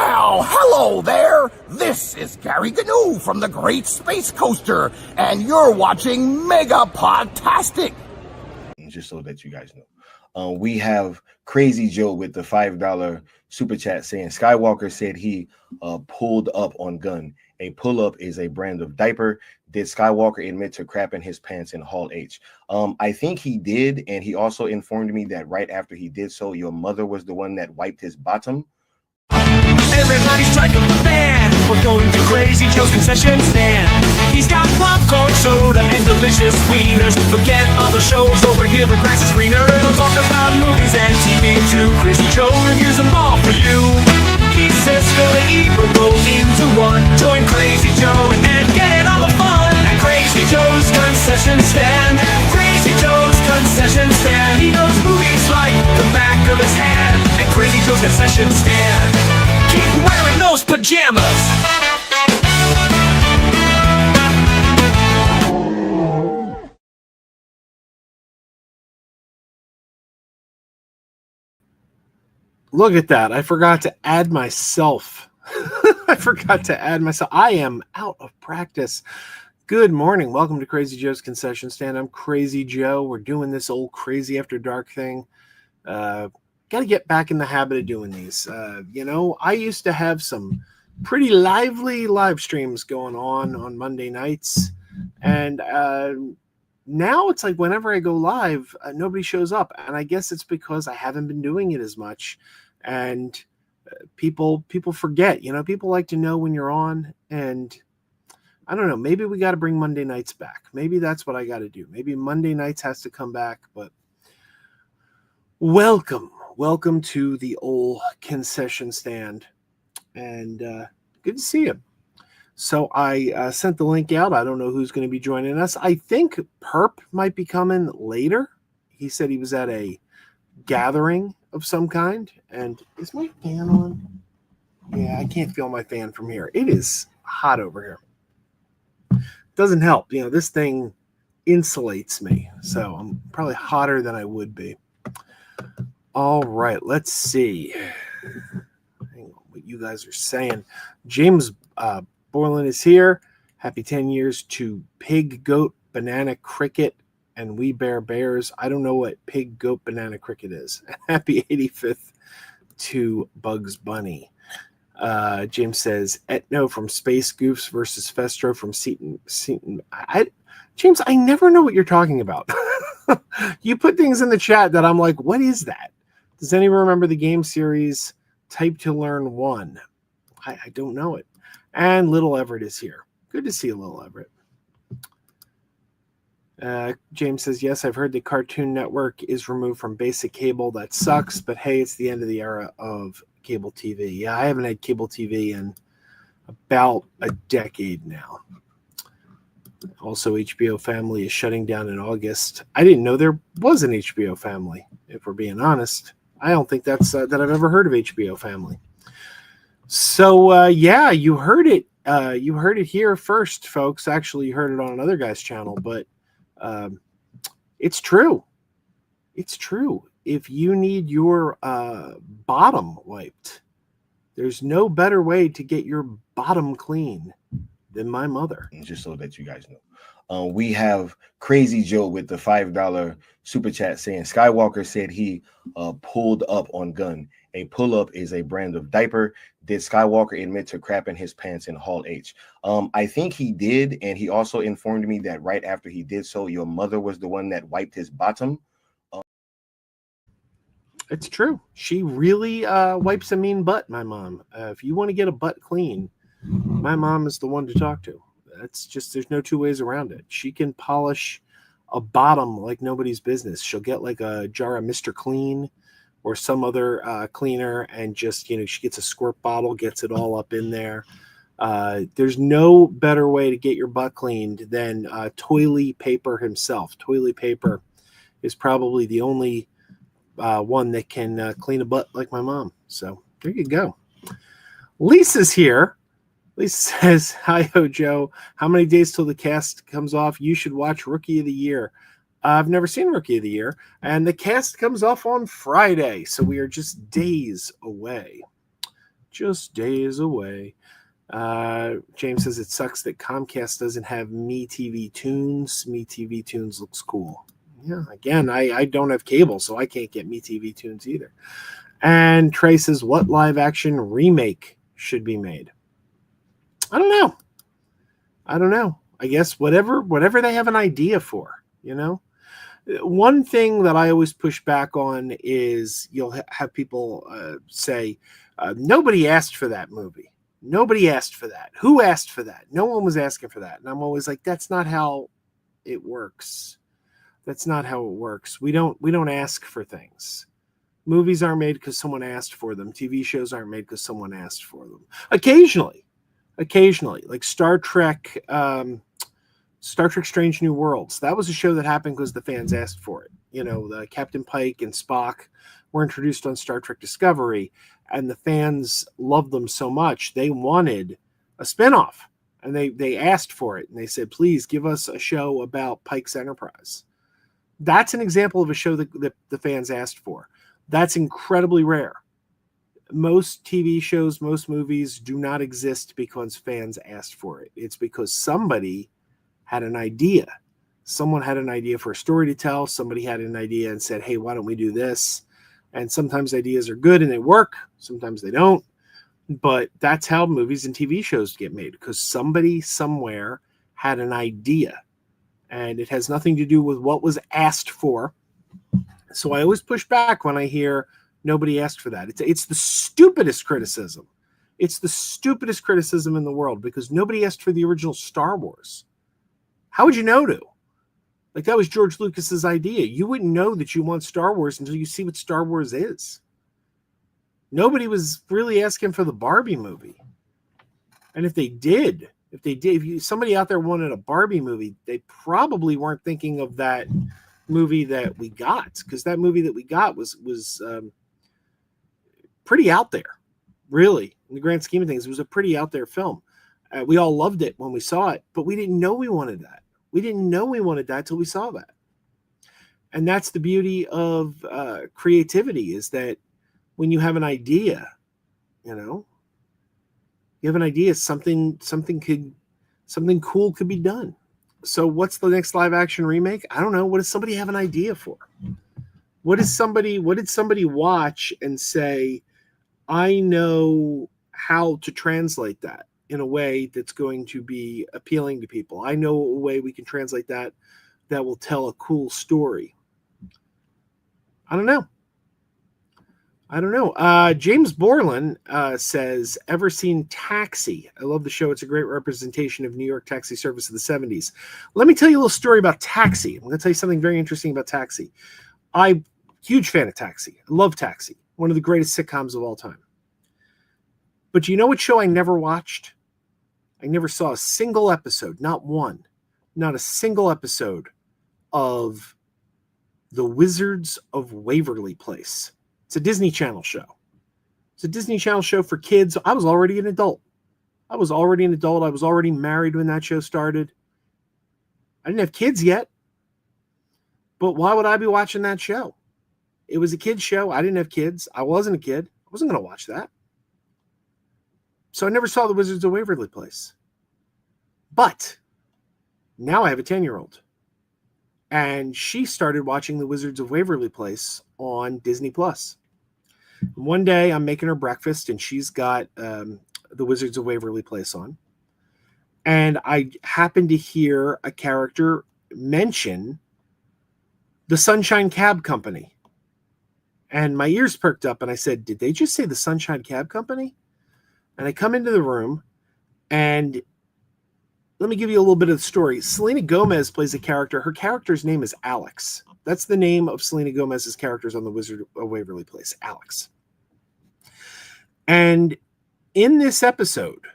Well, hello there. This is Gary Gnu from the Great Space Coaster, and you're watching Mega Podtastic. Just so that you guys know, we have Crazy Joe with the $5 super chat saying Skywalker said he pulled up on gun. A pull-up is a brand of diaper. Did Skywalker admit to crapping his pants in Hall H? I think he did, and he also informed me that right after he did so, your mother was the one that wiped his bottom. Everybody strike up the band. We're going to Crazy Joe's concession stand. He's got popcorn, soda, and delicious wieners. Forget all the shows over here, the grass is greener. We'll talk about movies and TV too. Crazy Joe reviews them all for you. He says fill the eat will go into one. Join Crazy Joe and get all the fun at Crazy Joe's concession stand. Crazy Joe's concession stand. He knows movies like the back of his hand. At Crazy Joe's concession stand. Keep wearing those pajamas. Look at that. I forgot to add myself. I am out of practice. Good morning. Welcome to Crazy Joe's Concession Stand. I'm Crazy Joe. We're doing this old Crazy After Dark thing. Got to get back in the habit of doing these. I used to have some pretty lively live streams going on Monday nights. And now it's like whenever I go live, nobody shows up. And I guess it's because I haven't been doing it as much. And people forget, people like to know when you're on. And I don't know, maybe we got to bring Monday nights back. Maybe that's what I got to do. Maybe Monday nights has to come back. But Welcome to the old concession stand, and good to see you. So I sent the link out. I don't know who's going to be joining us. I think Perp might be coming later. He said he was at a gathering of some kind. And is my fan on? Yeah, I can't feel my fan from here. It is hot over here. Doesn't help. This thing insulates me, so I'm probably hotter than I would be. All right, let's see what you guys are saying. James Borland is here. Happy 10 years to Pig, Goat, Banana, Cricket, and We Bear Bears. I don't know what Pig, Goat, Banana, Cricket is. Happy 85th to Bugs Bunny. James says, Etno from Space Goofs versus Festro from Seaton. James, I never know what you're talking about. You put things in the chat that I'm like, what is that? Does anyone remember the game series Type to Learn 1? I don't know it. And Little Everett is here. Good to see you, Little Everett. James says, yes, I've heard the Cartoon Network is removed from basic cable. That sucks, but hey, it's the end of the era of cable TV. Yeah, I haven't had cable TV in about a decade now. Also, HBO Family is shutting down in August. I didn't know there was an HBO Family, if we're being honest. I don't think that's that I've ever heard of HBO Family. So, yeah, you heard it. You heard it here first, folks. Actually, you heard it on another guy's channel, but it's true. It's true. If you need your bottom wiped, there's no better way to get your bottom clean than my mother. Just so that you guys know, we have Crazy Joe with the $5 super chat saying Skywalker said he pulled up on gun. A pull-up is a brand of diaper. Did Skywalker admit to crapping his pants in Hall H? I think he did, and he also informed me that right after he did so, your mother was the one that wiped his bottom. It's true. She really wipes a mean butt, my mom. If you want to get a butt clean, my mom is the one to talk to. That's just, there's no two ways around it. She can polish a bottom like nobody's business. She'll get like a jar of Mr. Clean or some other cleaner and just, she gets a squirt bottle, gets it all up in there. There's no better way to get your butt cleaned than toilet paper himself. Toilet paper is probably the only one that can clean a butt like my mom. So there you go. Lisa's here. Lisa says, hi, Joe. How many days till the cast comes off? You should watch Rookie of the Year. I've never seen Rookie of the Year, and the cast comes off on Friday, so we are just days away. just days away. James says it sucks that Comcast doesn't have MeTV Tunes. MeTV Tunes looks cool. Yeah, again, I don't have cable, so I can't get MeTV Tunes either. And Trey says, what live action remake should be made? I don't know. I guess whatever they have an idea for, you know. One thing that I always push back on is you'll have people say, nobody asked for that movie. Nobody asked for that. Who asked for that? No one was asking for that. And I'm always like, that's not how it works. That's not how it works. We don't ask for things. Movies aren't made because someone asked for them. TV shows aren't made because someone asked for them. Occasionally, like Star Trek Strange New Worlds. That was a show that happened because the fans asked for it. You know, the Captain Pike and Spock were introduced on Star Trek Discovery, and the fans loved them so much they wanted a spinoff, and they asked for it, and they said, please give us a show about Pike's Enterprise. That's an example of a show that the fans asked for. That's incredibly rare. Most TV shows, most movies do not exist because fans asked for it. It's because somebody had an idea. Someone had an idea for a story to tell. Somebody had an idea and said, hey, why don't we do this? And sometimes ideas are good and they work. Sometimes they don't. But that's how movies and TV shows get made, because somebody somewhere had an idea. And it has nothing to do with what was asked for. So I always push back when I hear nobody asked for that. It's the stupidest criticism. It's the stupidest criticism in the world, because nobody asked for the original Star Wars. How would you know to? Like, that was George Lucas's idea. You wouldn't know that you want Star Wars until you see what Star Wars is. Nobody was really asking for the Barbie movie. And if somebody out there wanted a Barbie movie, they probably weren't thinking of that movie that we got, because that movie that we got was pretty out there, really. In the grand scheme of things, it was a pretty out there film. We all loved it when we saw it, but we didn't know we wanted that. We didn't know we wanted that till we saw that. And that's the beauty of creativity, is that when you have an idea, you have an idea, something cool could be done. So what's the next live action remake? I don't know. What does somebody have an idea for? What did somebody watch and say, I know how to translate that in a way that's going to be appealing to people. I know a way we can translate that will tell a cool story. I don't know. James Borland says, ever seen Taxi? I love the show. It's a great representation of New York taxi service of the 70s. Let me tell you a little story about Taxi. I'm going to tell you something very interesting about Taxi. I'm a huge fan of Taxi. I love Taxi. One of the greatest sitcoms of all time. But you know what show I never watched? I never saw a single episode, not one, not a single episode of The Wizards of Waverly Place. It's a Disney Channel show. It's a Disney Channel show for kids. I was already an adult. I was already married when that show started. I didn't have kids yet. But why would I be watching that show? It was a kid's show. I didn't have kids. I wasn't a kid. I wasn't going to watch that. So I never saw The Wizards of Waverly Place. But now I have a 10-year-old. And she started watching The Wizards of Waverly Place on Disney+. One day I'm making her breakfast and she's got The Wizards of Waverly Place on. And I happened to hear a character mention the Sunshine Cab Company. And my ears perked up and I said, did they just say the Sunshine Cab Company? And I come into the room, and let me give you a little bit of the story. Selena Gomez plays a character. Her character's name is Alex. That's the name of Selena Gomez's characters on The Wizard of Waverly Place, Alex. And in this episode,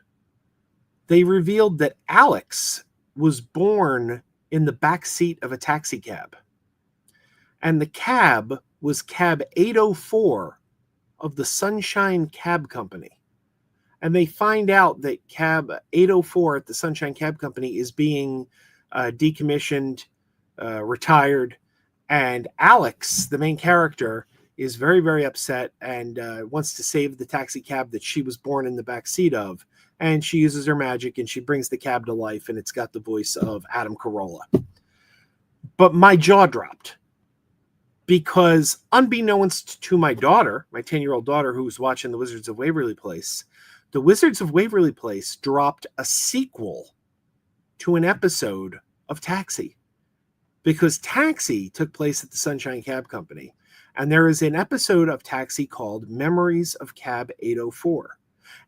they revealed that Alex was born in the back seat of a taxi cab. And the cab was cab 804 of the Sunshine Cab Company. And they find out that cab 804 at the Sunshine Cab Company is being decommissioned, retired. And Alex, the main character, is very, very upset and wants to save the taxi cab that she was born in the back seat of. And she uses her magic and she brings the cab to life, and it's got the voice of Adam Carolla. But my jaw dropped because, unbeknownst to my daughter, my 10-year-old daughter who was watching The Wizards of Waverly Place, The Wizards of Waverly Place dropped a sequel to an episode of Taxi, because Taxi took place at the Sunshine Cab Company. And there is an episode of Taxi called Memories of Cab 804.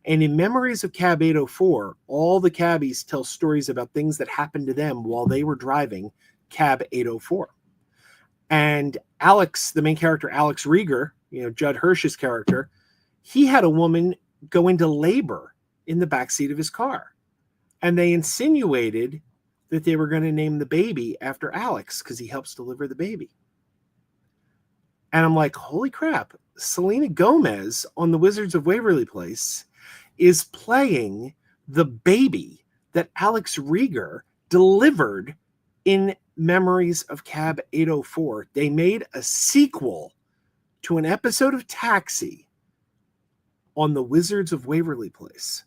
And in Memories of Cab 804, all the cabbies tell stories about things that happened to them while they were driving Cab 804. And Alex, the main character, Alex Rieger, Judd Hirsch's character, he had a woman go into labor in the backseat of his car. And they insinuated that they were going to name the baby after Alex because he helps deliver the baby. And I'm like, holy crap, Selena Gomez on The Wizards of Waverly Place is playing the baby that Alex Rieger delivered in Memories of Cab 804. They made a sequel to an episode of Taxi on The Wizards of Waverly Place.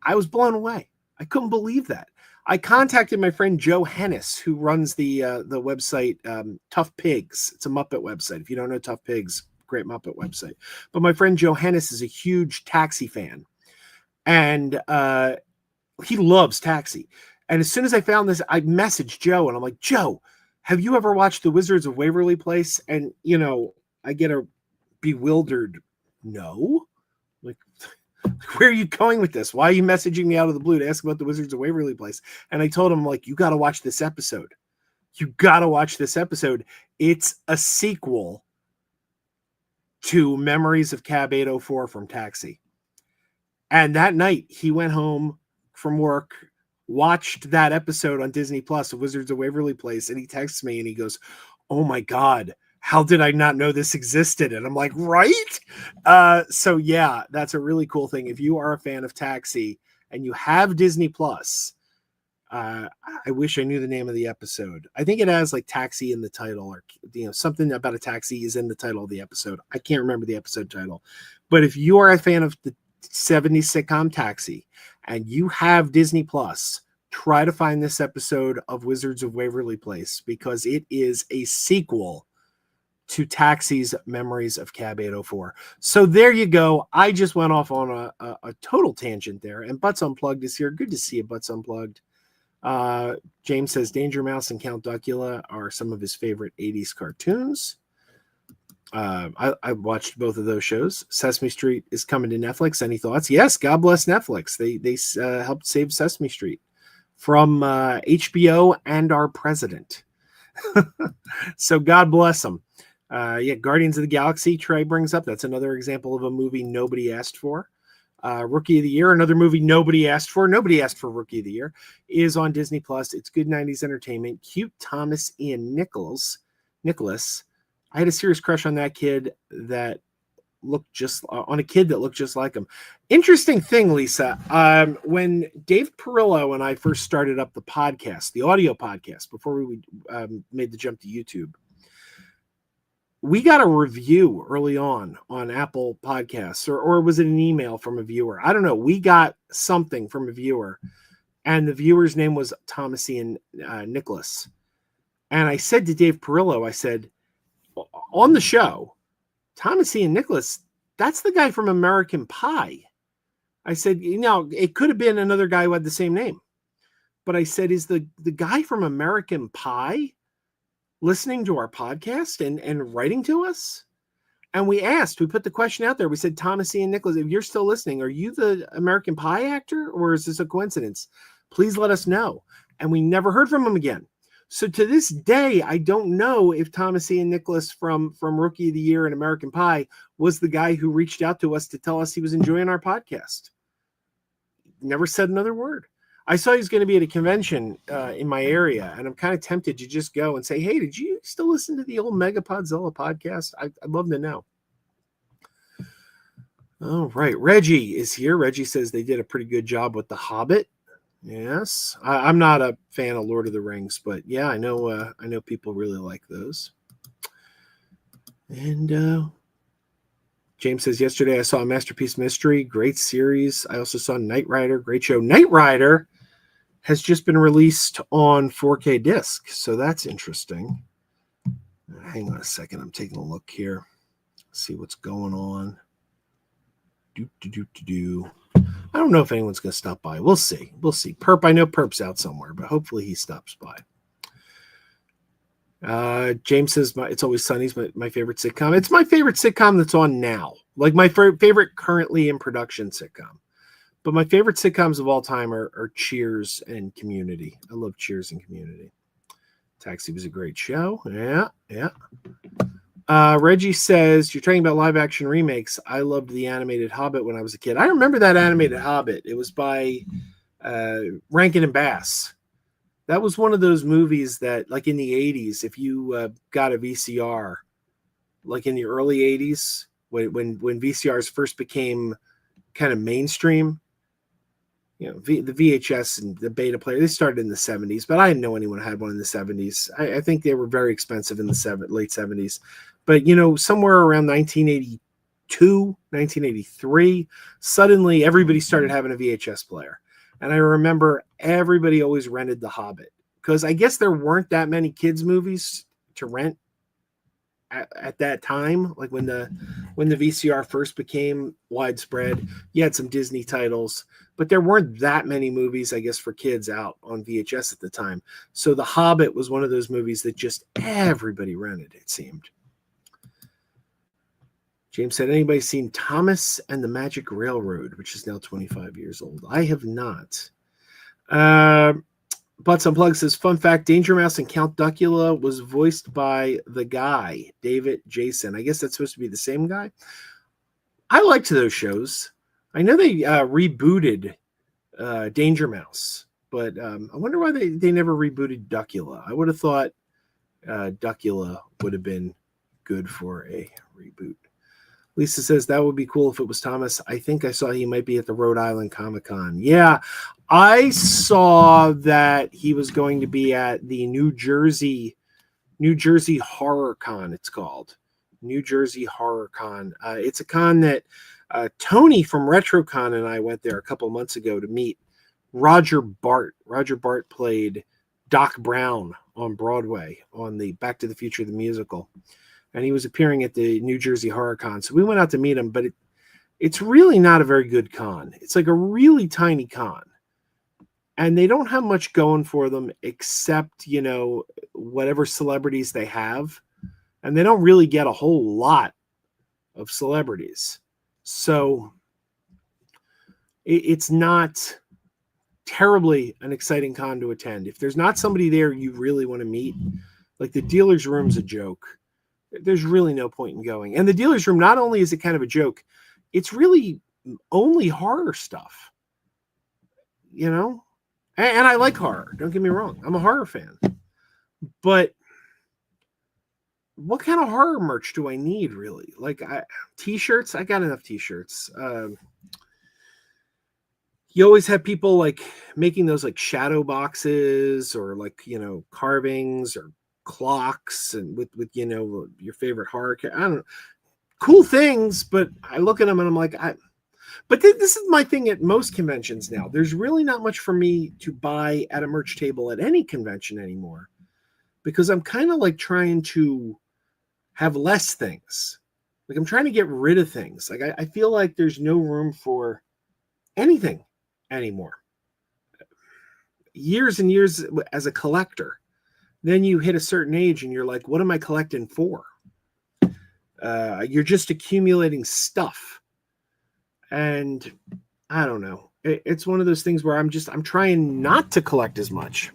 I was blown away. I couldn't believe that. I contacted my friend Joe Hennis, who runs the website Tough Pigs. It's a Muppet website. If you don't know Tough Pigs, great Muppet website. But my friend Joe Hennis is a huge Taxi fan, and he loves Taxi. And as soon as I found this, I messaged Joe, and I'm like, Joe, have you ever watched The Wizards of Waverly Place? And I get a bewildered no. Like, where are you going with this? Why are you messaging me out of the blue to ask about The Wizards of Waverly Place? And I told him, like, you got to watch this episode. You got to watch this episode. It's a sequel to Memories of Cab 804 from Taxi. And that night he went home from work, watched that episode on Disney Plus of Wizards of Waverly Place, and he texts me and he goes, oh my God, how did I not know this existed? And I'm like, right? So yeah, that's a really cool thing. If you are a fan of Taxi and you have Disney Plus, I wish I knew the name of the episode. I think it has like Taxi in the title, or something about a taxi is in the title of the episode. I can't remember the episode title. But if you are a fan of the 70s sitcom Taxi and you have Disney Plus, try to find this episode of Wizards of Waverly Place, because it is a sequel to Taxi's Memories of Cab 804. So there you go. I just went off on a total tangent there. And Butts Unplugged is here. Good to see you, Butts Unplugged. James says Danger Mouse and Count Duckula are some of his favorite 80s cartoons. I watched both of those shows. Sesame Street is coming to Netflix. Any thoughts? Yes, God bless Netflix. They helped save Sesame Street from HBO and our president. So God bless them. Guardians of the Galaxy, Trey brings up. That's another example of a movie nobody asked for. Rookie of the Year, another movie nobody asked for. Nobody asked for Rookie of the Year, is on Disney Plus. It's good 90s entertainment. Cute Thomas Ian Nicholas. I had a serious crush on that kid that looked just like him. Interesting thing, Lisa. When Dave Perillo and I first started up the podcast, the audio podcast, before we made the jump to YouTube, we got a review early on Apple Podcasts, or was it an email from a viewer? I don't know. We got something from a viewer, and the viewer's name was Thomas Ian Nicholas. And I said to Dave Perillo, I said, on the show, Thomas Ian Nicholas, that's the guy from American Pie. I said, it could have been another guy who had the same name. But I said, is the guy from American Pie listening to our podcast and writing to us? And we put the question out there. We said, Thomas Ian Nicholas, if you're still listening, are you the American Pie actor, or is this a coincidence? Please let us know. And we never heard from him again. So to this day, I don't know if Thomas Ian Nicholas from Rookie of the Year and American Pie was the guy who reached out to us to tell us he was enjoying our podcast. Never said another word. I saw he was going to be at a convention in my area, and I'm kind of tempted to just go and say, hey, did you still listen to the old Megapodzilla podcast? I'd love to know. All right. Reggie is here. Reggie says they did a pretty good job with The Hobbit. Yes. I'm not a fan of Lord of the Rings, but yeah, I know people really like those. And James says, yesterday I saw a Masterpiece Mystery, great series. I also saw Knight Rider, great show. Knight Rider has just been released on 4K disc, so that's interesting. Hang on a second, I'm taking a look here. See what's going on. I don't know if anyone's going to stop by. We'll see. We'll see. Perp, I know Perp's out somewhere, but hopefully he stops by. James says, It's Always Sunny's my favorite sitcom. It's my favorite sitcom that's on now. Like my favorite currently in production sitcom. But my favorite sitcoms of all time are Cheers and Community. I love Cheers and Community. Taxi was a great show. Yeah. Reggie says, you're talking about live action remakes. I loved the animated Hobbit when I was a kid. I remember that animated Hobbit. It was by Rankin and Bass. That was one of those movies that, like in the 80s, if you got a VCR, like in the early 80s, when VCRs first became kind of mainstream, you know, the VHS and the beta player, they started in the 70s, but I didn't know anyone had one in the 70s. I think they were very expensive in the late 70s. But, you know, somewhere around 1982, 1983, suddenly everybody started having a VHS player. And I remember everybody always rented The Hobbit because I guess there weren't that many kids' movies to rent at that time. Like when the VCR first became widespread, you had some Disney titles, but there weren't that many movies, I guess, for kids out on VHS at the time. So The Hobbit was one of those movies that just everybody rented, it seemed. James said, anybody seen Thomas and the Magic Railroad, which is now 25 years old? I have not. Butts Unplugged says, fun fact, Danger Mouse and Count Duckula was voiced by the guy, David Jason. I guess that's supposed to be the same guy. I liked those shows. I know they rebooted Danger Mouse, but I wonder why they never rebooted Duckula. I would have thought Duckula would have been good for a reboot. Lisa says, that would be cool if it was Thomas. I think I saw he might be at the Rhode Island Comic-Con. Yeah, I saw that he was going to be at the New Jersey Horror Con, it's called. New Jersey Horror Con. It's a con that Tony from RetroCon and I went there a couple months ago to meet Roger Bart. Roger Bart played Doc Brown on Broadway on the Back to the Future, the musical. And he was appearing at the New Jersey Horror Con. So we went out to meet him, but it's really not a very good con. It's like a really tiny con. And they don't have much going for them except, you know, whatever celebrities they have. And they don't really get a whole lot of celebrities. So it's not terribly an exciting con to attend. If there's not somebody there you really want to meet, like the dealer's room's a joke. There's really no point in going. And the dealer's room, not only is it kind of a joke, it's really only horror stuff, you know? And I like horror. Don't get me wrong. I'm a horror fan. But what kind of horror merch do I need, really? Like T-shirts? I got enough T-shirts. You always have people like making those like shadow boxes or like, you know, carvings or clocks and with you know your favorite horror. I don't know, cool things, but I look at them and I'm like, but this is my thing at most conventions now. There's really not much for me to buy at a merch table at any convention anymore because I'm kind of like trying to have less things. Like I'm trying to get rid of things. Like I feel like there's no room for anything anymore. Years and years as a collector. Then you hit a certain age and you're like, what am I collecting for? You're just accumulating stuff. And I don't know. It's one of those things where I'm trying not to collect as much.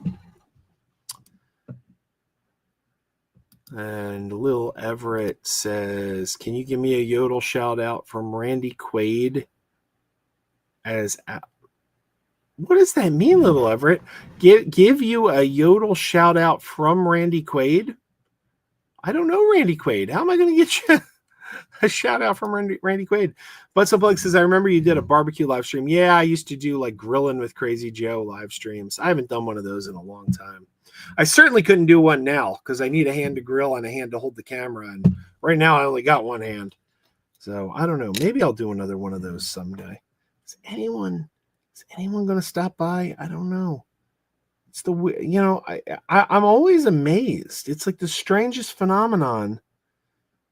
And Lil Everett says, can you give me a yodel shout out from Randy Quaid what does that mean, Little Everett? Give you a yodel shout out from Randy Quaid? I don't know Randy Quaid. How am I going to get you a shout out from Randy Quaid? But Plug says, I remember you did a barbecue live stream. Yeah, I used to do like grilling with Crazy Joe live streams. I haven't done one of those in a long time. I certainly couldn't do one now because I need a hand to grill and a hand to hold the camera and Right now, I only got one hand. So I don't know. Maybe I'll do another one of those someday. Is anyone going to stop by? I don't know. It's I'm always amazed. It's like the strangest phenomenon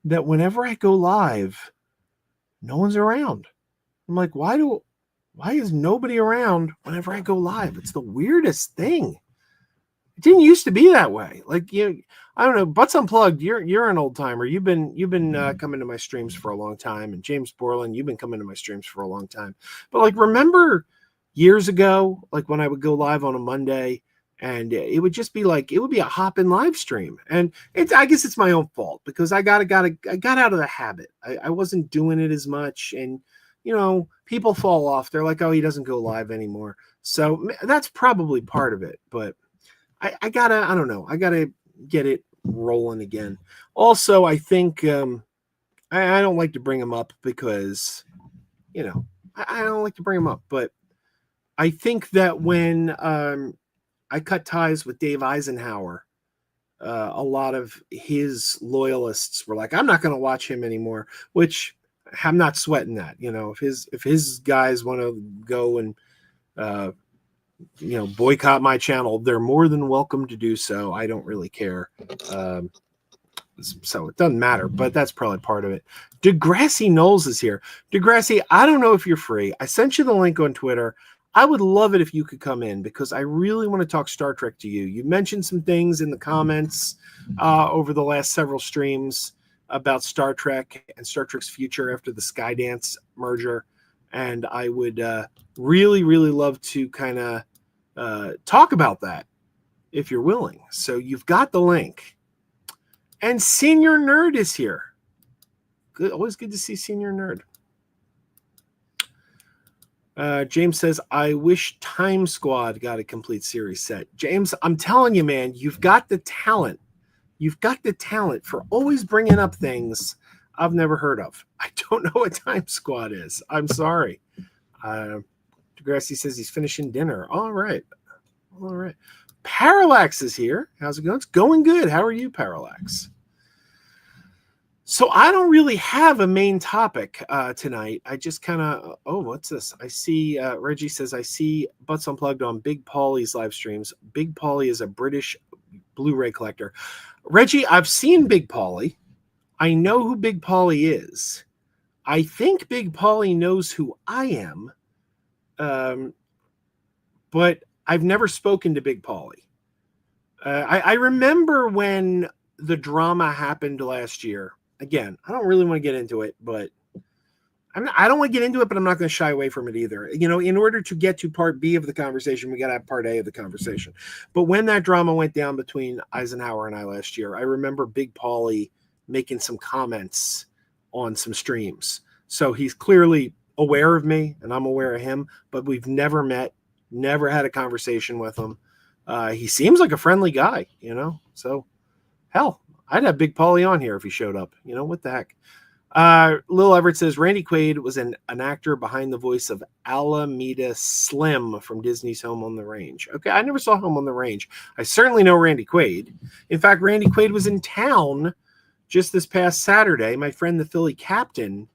that whenever I go live, no one's around. I'm like, why is nobody around whenever I go live? It's the weirdest thing. It didn't used to be that way. Like, I don't know. Butts Unplugged, you're an old timer. You've been coming to my streams for a long time, and James Borland, you've been coming to my streams for a long time. But like, remember years ago, like when I would go live on a Monday, and it would just be like, it would be a hop-in live stream, and I guess it's my own fault because I got out of the habit. I wasn't doing it as much, and people fall off. They're like, oh, he doesn't go live anymore. So that's probably part of it, but. I gotta get it rolling again. Also, I think I don't like to bring him up because, I don't like to bring him up, but I think that when I cut ties with Dave Eisenhower, a lot of his loyalists were like, I'm not going to watch him anymore, which I'm not sweating that. If his guys want to go and, boycott my channel, they're more than welcome to do so. I don't really care. So it doesn't matter, but that's probably part of it. Degrassi Knowles is here. Degrassi, I don't know if you're free. I sent you the link on Twitter. I would love it if you could come in because I really want to talk Star Trek to you. You mentioned some things in the comments over the last several streams about Star Trek and Star Trek's future after the Skydance merger. And I would really, really love to kind of talk about that if you're willing. So you've got the link. And Senior Nerd is here. Good, always good to see Senior Nerd. James says, I wish Time Squad got a complete series set. James, I'm telling you, man, you've got the talent. You've got the talent for always bringing up things I've never heard of. I don't know what Time Squad is. I'm sorry. Degrassi says he's finishing dinner. All right. Parallax is here. How's it going? It's going good. How are you, Parallax? So I don't really have a main topic tonight. I just kind of, what's this? I see Reggie says, I see Butts Unplugged on Big Paulie's live streams. Big Paulie is a British Blu-ray collector. Reggie, I've seen Big Paulie. I know who Big Paulie is. I think Big Paulie knows who I am. But I've never spoken to Big Paulie. I remember when the drama happened last year. Again, I don't really want to get into it, but I don't want to get into it, but I'm not going to shy away from it either. In order to get to part B of the conversation, we got to have part A of the conversation. But when that drama went down between Eisenhower and I last year, I remember Big Paulie making some comments on some streams. So he's clearly aware of me and I'm aware of him, but we've never met, never had a conversation with him. He seems like a friendly guy, so hell, I'd have Big Paulie on here if he showed up. What the heck? Lil Everett says Randy Quaid was an actor behind the voice of Alameda Slim from Disney's Home on the Range. Okay, I never saw Home on the Range. I certainly know Randy Quaid. In fact, Randy Quaid was in town just this past Saturday. My friend, the Philly Captain,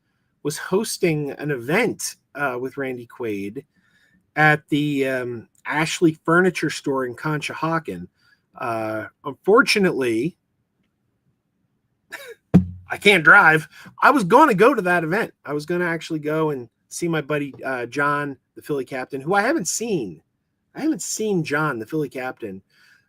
was hosting an event with Randy Quaid at the Ashley Furniture Store in Conshohocken. Unfortunately, I can't drive. I was going to go to that event. I was going to actually go and see my buddy John, the Philly Captain, who I haven't seen. I haven't seen John, the Philly Captain,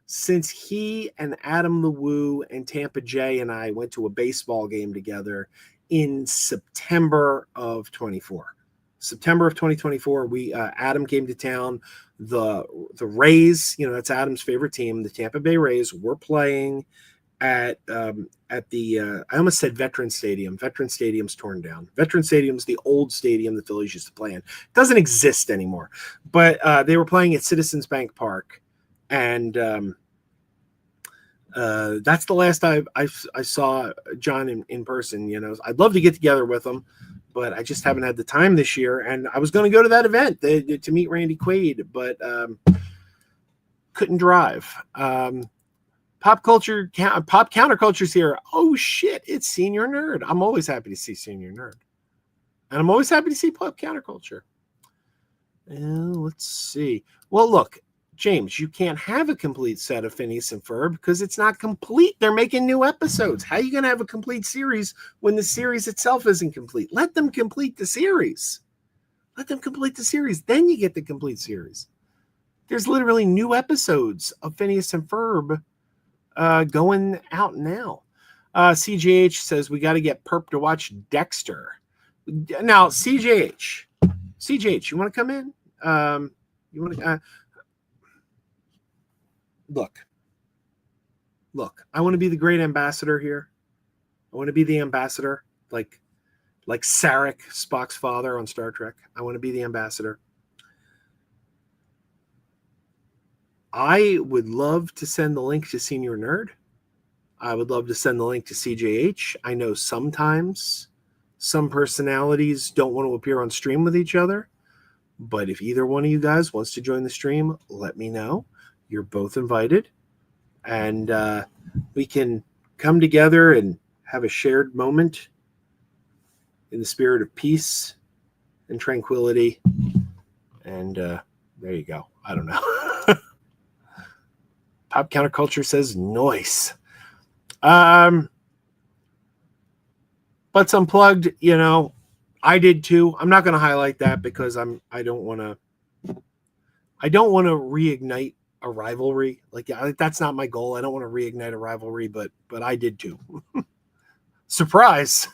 since he and Adam the Woo and Tampa J and I went to a baseball game together in September of 24. September of 2024, we Adam came to town. The Rays, that's Adam's favorite team, the Tampa Bay Rays, were playing at the I almost said Veteran Stadium. Veteran Stadium's torn down. Veteran Stadium's the old stadium the Phillies used to play in. It doesn't exist anymore. But they were playing at Citizens Bank Park, and that's the last I saw John in person. I'd love to get together with him, but I just haven't had the time this year. And I was going to go to that event to meet Randy Quaid, but couldn't drive. Pop counterculture's here. Oh shit, it's Senior Nerd. I'm always happy to see Senior Nerd. And I'm always happy to see pop counterculture. And let's see. Well, look, James, you can't have a complete set of Phineas and Ferb because it's not complete. They're making new episodes. How are you going to have a complete series when the series itself isn't complete? Let them complete the series. Let them complete the series. Then you get the complete series. There's literally new episodes of Phineas and Ferb going out now. CJH says we got to get Perp to watch Dexter. Now, CJH, you want to come in? You want to look. I want to be the great ambassador here. I want to be the ambassador, like Sarek, Spock's father on Star Trek. I want to be the ambassador. I would love to send the link to Senior Nerd. I would love to send the link to CJH. I know sometimes some personalities don't want to appear on stream with each other, but if either one of you guys wants to join the stream, let me know. You're both invited, and we can come together and have a shared moment in the spirit of peace and tranquility. And there you go. I don't know. Pop Counterculture says noise. But Unplugged, I did too. I'm not going to highlight that because I don't want to reignite a rivalry. That's not my goal. I don't want to reignite a rivalry, but I did too. Surprise.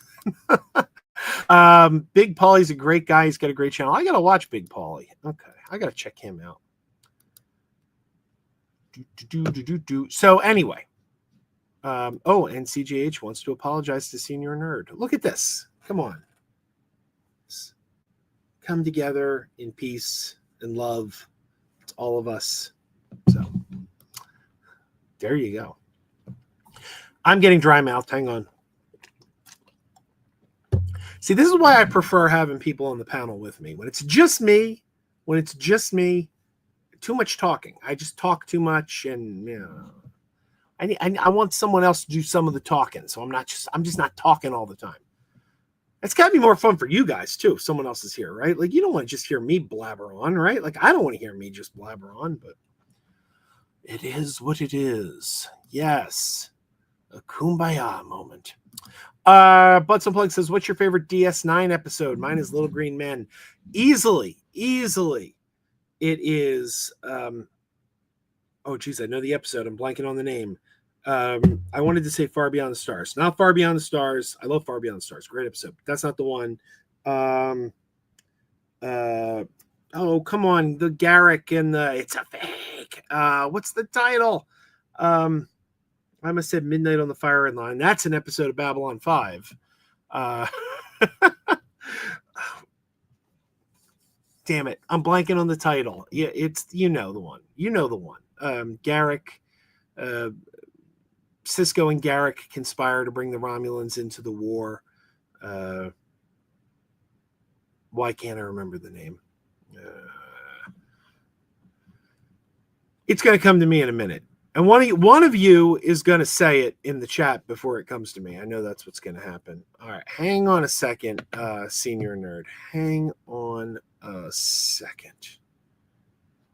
Big Paulie's a great guy. He's got a great channel. I got to watch Big Paulie. Okay. I got to check him out. So anyway, and CJH wants to apologize to Senior Nerd. Look at this. Come on. Come together in peace and love. It's all of us. So there you go. I'm getting dry mouth. Hang on. See, this is why I prefer having people on the panel with me. When it's just me, too much talking. I just talk too much, and I want someone else to do some of the talking. So I'm just not talking all the time. It's got to be more fun for you guys too if someone else is here, right? Like, you don't want to just hear me blabber on, right? Like, I don't want to hear me just blabber on, but it is what it is. Yes, a kumbaya moment. Butts Unplugged says, what's your favorite DS9 episode? Mine is Little Green Men. Easily. It is, oh geez, I know the episode. I'm blanking on the name. I wanted to say Far Beyond the Stars. Not Far Beyond the Stars. I love Far Beyond the Stars. Great episode. That's not the one. Oh, come on. The Garrick and it's a fake. What's the title? I must have said Midnight on the Firing Line. That's an episode of Babylon 5. Damn it. I'm blanking on the title. Yeah, it's, the one. Garrick, Cisco and Garrick conspire to bring the Romulans into the war. Why can't I remember the name? It's going to come to me in a minute. And one of you is going to say it in the chat before it comes to me. I know that's what's going to happen. All right. Hang on a second, Senior Nerd. Hang on a second.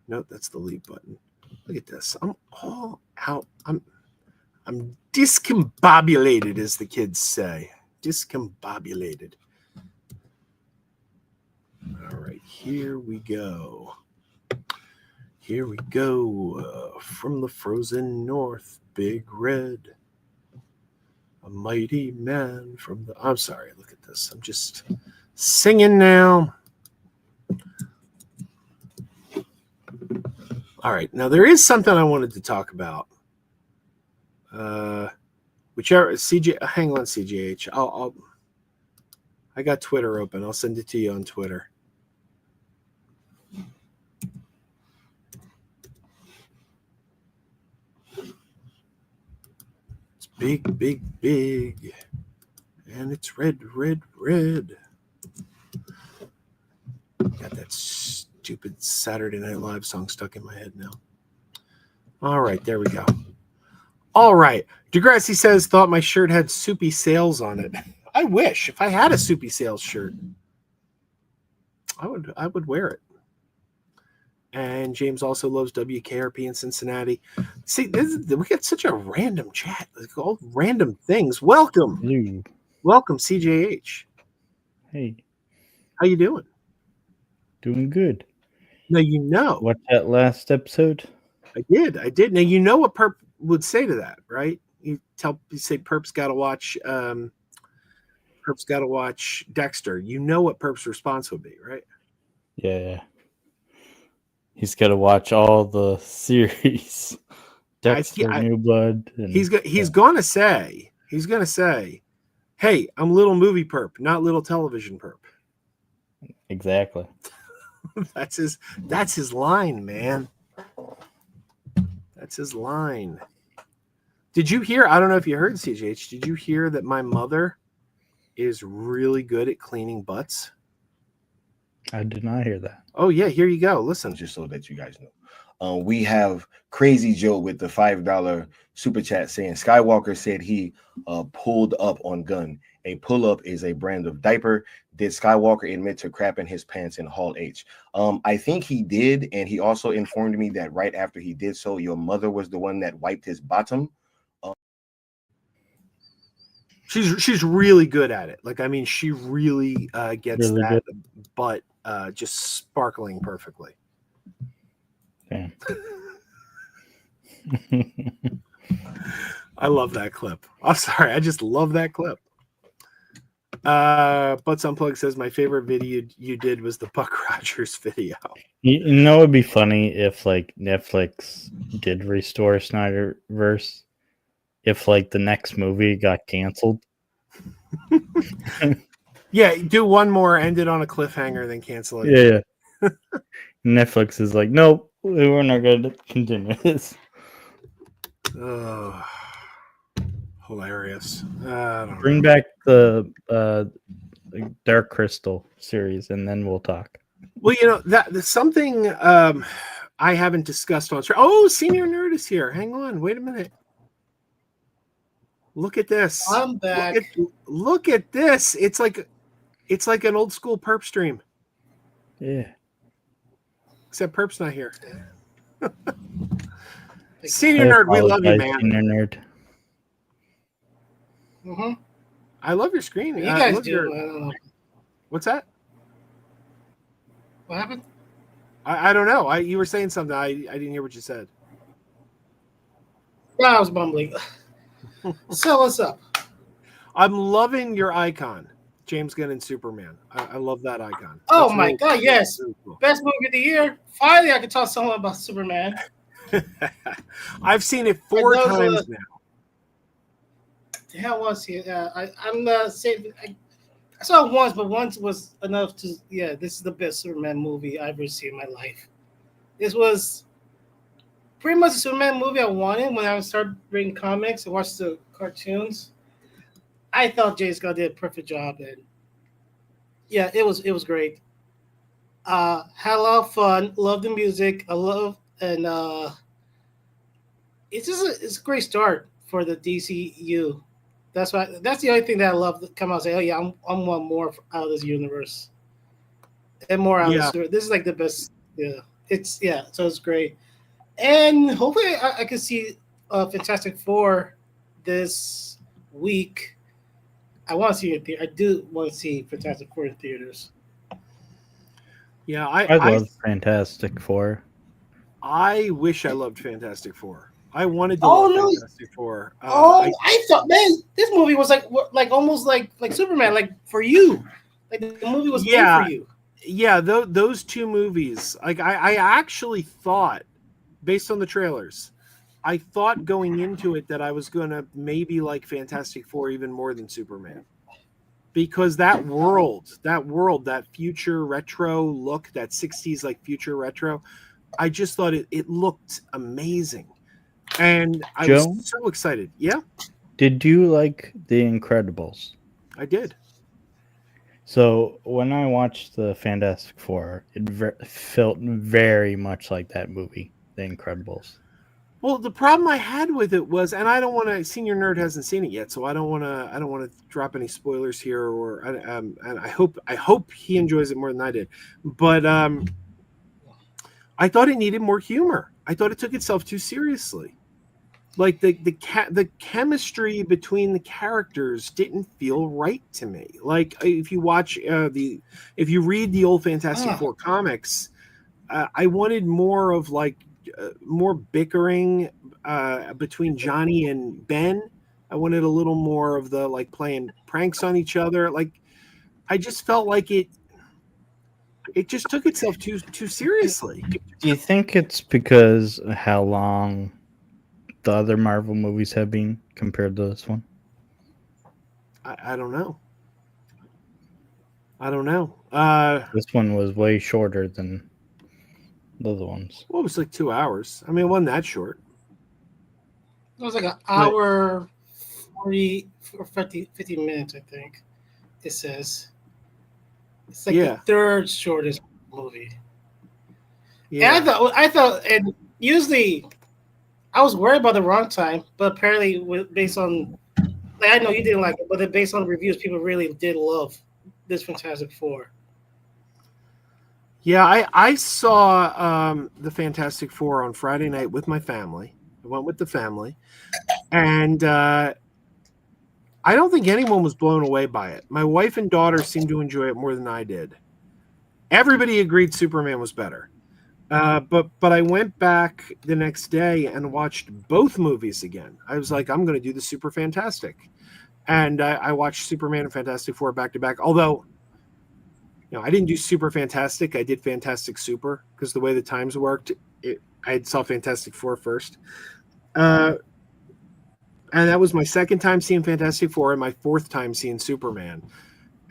Nope, that's the leave button. Look at this. I'm all out. I'm discombobulated, as the kids say. Discombobulated. All right, here we go. Here we go. From the frozen north, Big Red. A mighty man from the... I'm sorry, look at this. I'm just singing now. All right, now there is something I wanted to talk about. Whichever CJ, hang on, CJH. I got Twitter open. I'll send it to you on Twitter. It's big, big, big, and it's red, red, red. Got that stupid Saturday Night Live song stuck in my head now. All right, there we go. All right. Degrassi says, thought my shirt had soupy sales on it. I wish. If I had a soupy sales shirt, I would wear it. And James also loves WKRP in Cincinnati. See, we got such a random chat. Like all random things. Welcome. Hello. Welcome, CJH. Hey, How you doing? doing good. Now you know. Watch that last episode? I did. Now you know what Perp would say to that, right? You say Perp's gotta watch Dexter. You know what Perp's response would be, right? Yeah. He's got to watch all the series. Dexter, New Blood. And, He's gonna say, hey, I'm little movie perp, not little television perp. Exactly. That's his line, man. That's his line. Did you hear? I don't know if you heard, CJH. Did you hear that my mother is really good at cleaning butts? I did not hear that. Oh yeah, here you go. Listen, just so that you guys know. We have Krazy Joe with the $5 super chat saying Skywalker said he pulled up on Gun. A pull-up is a brand of diaper. Did Skywalker admit to crapping his pants in Hall H? I think he did, and he also informed me that right after he did so, your mother was the one that wiped his bottom. She's really good at it. Like, I mean, she really gets Really that butt just sparkling perfectly. Damn. I love that clip. I'm sorry, I just love that clip. Butts Unplugged says my favorite video you did was the Buck Rogers video. You know, it'd be funny if like Netflix did restore Snyderverse. If like the next movie got canceled. Yeah, do one more, end it on a cliffhanger, then cancel it. Yeah. Netflix is like, nope, we're not going to continue this. Oh, hilarious. Bring back the Dark Crystal series, and then we'll talk. Well, you know that's something I haven't discussed on. Oh, Senior Nerd is here. Hang on, wait a minute. Look at this. I'm back. Look at this. It's like an old school Perp stream. Yeah. Except Perp's not here. Senior Nerd, we love you, man. Senior Nerd. Mm-hmm. I love your screen. You guys do. What's that? What happened? I don't know. You were saying something. I didn't hear what you said. No, I was bumbling. So what's up? I'm loving your icon, James Gunn and Superman. I love that icon. Oh That's my really god, cool. yes. Really cool. Best movie of the year. Finally, I can talk something about Superman. I've seen it 4 times now. The hell was he? I'm saying I saw it once, but once was enough to. Yeah, this is the best Superman movie I've ever seen in my life. This was pretty much a Superman movie I wanted when I started reading comics and watched the cartoons. I thought James Gunn did a perfect job, and yeah, it was great. Had a lot of fun. Love the music. It's a great start for the DCU. That's the only thing that I love. Come out and say, oh yeah, I'm want more out of this universe, and more out of this. This is like the best. Yeah, so it's great, and hopefully I can see Fantastic Four this week. I want to see it. I do want to see Fantastic Four in theaters. Yeah, I love Fantastic Four. I wish I loved Fantastic Four. I wanted to love Fantastic Four. I thought, man, this movie was like almost like Superman, like for you. Like the movie was made for you. Yeah, those two movies. Like I actually thought, based on the trailers, I thought going into it that I was gonna maybe like Fantastic Four even more than Superman. Because that world, that future retro look, that 60s like future retro, I just thought it looked amazing. And I was so excited. Yeah. Did you like The Incredibles? I did. So when I watched the Fantastic Four, it felt very much like that movie, The Incredibles. Well, the problem I had with it was, and I don't want to. Senior Nerd hasn't seen it yet, so I don't want to. I don't want to drop any spoilers here. Or and I hope he enjoys it more than I did. But I thought it needed more humor. I thought it took itself too seriously. Like the chemistry between the characters didn't feel right to me. Like if you watch if you read the old Fantastic Four comics, I wanted more of like more bickering between Johnny and Ben. I wanted a little more of the like playing pranks on each other. Like I just felt like it just took itself too seriously. Do you think it's because of how long the other Marvel movies have been compared to this one? I don't know. I don't know. This one was way shorter than the other ones. Well, it was like 2 hours. I mean, it wasn't that short. It was like an hour, 40 or 50 minutes, I think. It says. It's like the third shortest movie. Yeah, and I thought, and usually, I was worried about the runtime, but apparently, based on, like, I know you didn't like it, but based on the reviews, people really did love this Fantastic Four. Yeah, I saw the Fantastic Four on Friday night with my family. I went with the family, and I don't think anyone was blown away by it. My wife and daughter seemed to enjoy it more than I did. Everybody agreed Superman was better. But I went back the next day and watched both movies again. I was like, I'm going to do the Super Fantastic. And I watched Superman and Fantastic Four back to back. Although, I didn't do Super Fantastic. I did Fantastic Super because the way the times worked, I saw Fantastic Four first. And that was my second time seeing Fantastic Four and my fourth time seeing Superman.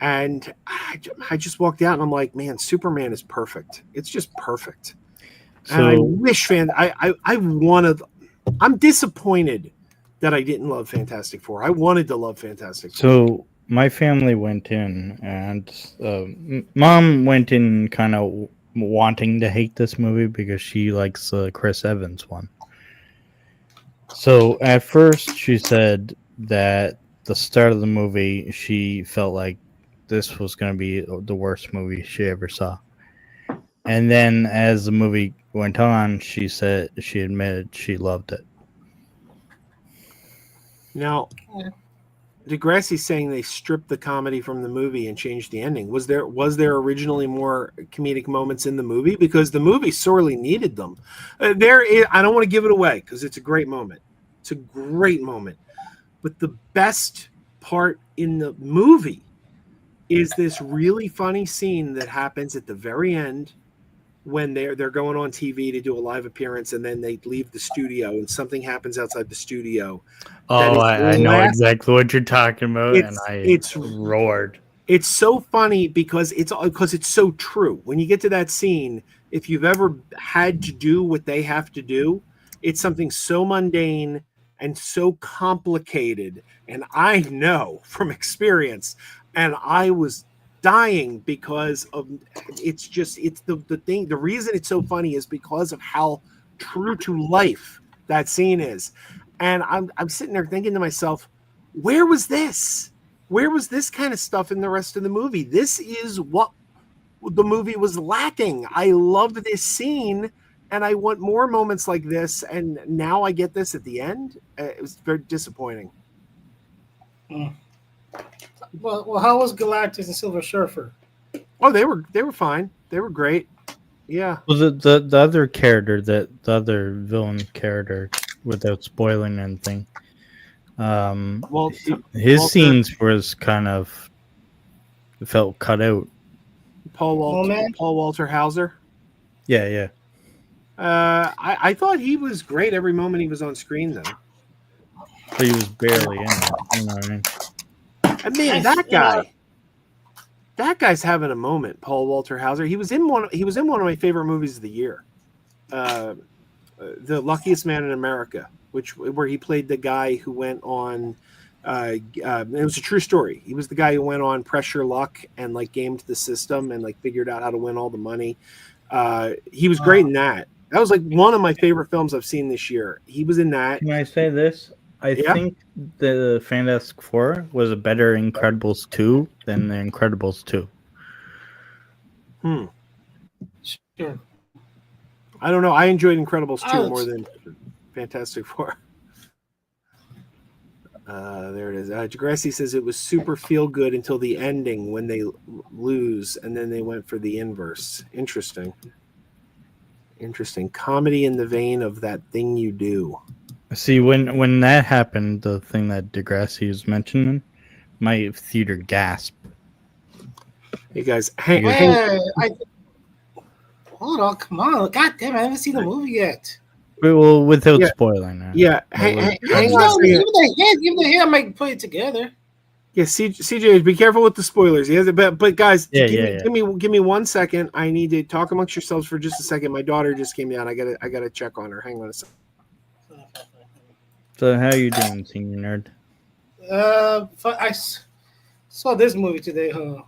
And I just walked out and I'm like, man, Superman is perfect. It's just perfect. So, and I wish I'm disappointed that I didn't love Fantastic Four. I wanted to love Fantastic Four. So my family went in and Mom went in kind of wanting to hate this movie because she likes the Chris Evans one. So at first she said that the start of the movie, she felt like this was going to be the worst movie she ever saw. And then as the movie went on, she admitted she loved it. Now, Degrassi's saying they stripped the comedy from the movie and changed the ending. Was there originally more comedic moments in the movie? Because the movie sorely needed them. I don't want to give it away because it's a great moment. It's a great moment. But the best part in the movie is this really funny scene that happens at the very end when they're going on TV to do a live appearance, and then they leave the studio and something happens outside the studio. Oh, I know exactly what you're talking about, and it's roared. It's so funny because it's so true. When you get to that scene, if you've ever had to do what they have to do, it's something so mundane and so complicated. And I know from experience, and I was dying because of it's the thing. The reason it's so funny is because of how true to life that scene is. And I'm sitting there thinking to myself, where was this? Where was this kind of stuff in the rest of the movie? This is what the movie was lacking. I love this scene, and I want more moments like this. And now I get this at the end. It was very disappointing. Well, how was Galactus and Silver Surfer? Oh, they were fine. They were great. Yeah. Well, the other character, the other villain character, without spoiling anything, his scenes was kind of felt cut out. Paul Walter Hauser. Yeah. I thought he was great every moment he was on screen, though. But he was barely in it. You know what I mean? And man, that guy's having a moment. Paul Walter Hauser. He was in one of my favorite movies of the year, The Luckiest Man in America, where he played the guy who went on. It was a true story. He was the guy who went on Pressure Luck and gamed the system and figured out how to win all the money. He was great in that. That was like one of my favorite films I've seen this year. He was in that. Can I say this? I Yeah. think the Fantastic Four was a better Incredibles 2 than the Incredibles 2. Sure. I don't know. I enjoyed Incredibles 2 Oh, more than Fantastic Four. There it is. Degrassi says it was super feel good until the ending when they lose, and then they went for the inverse. Interesting. Comedy in the vein of That Thing You Do. See, when that happened, the thing that Degrassi was mentioning, my theater gasped. Hey guys, hang. Hold on, come on. God damn, I haven't seen the movie yet. Well, without Yeah. spoiling it. Yeah, hang on a second. Even the head, I might put it together. Yeah, CJ, be careful with the spoilers. But guys, Yeah, give me 1 second. I need to talk amongst yourselves for just a second. My daughter just came down. I gotta check on her. Hang on a second. So how you doing, senior nerd? I saw this movie today, huh?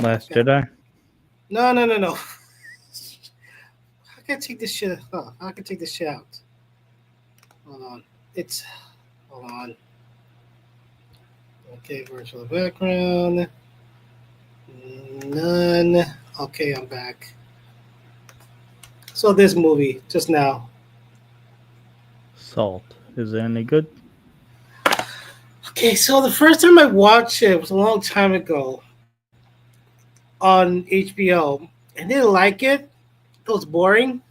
Last Jedi? No. I can take this shit. Oh, I can take this shit out. Hold on. Hold on. Okay, virtual background. None. Okay, I'm back. So this movie just now. Salt. Is it any good? Okay, so the first time I watched it was a long time ago on HBO. I didn't like it. It was boring.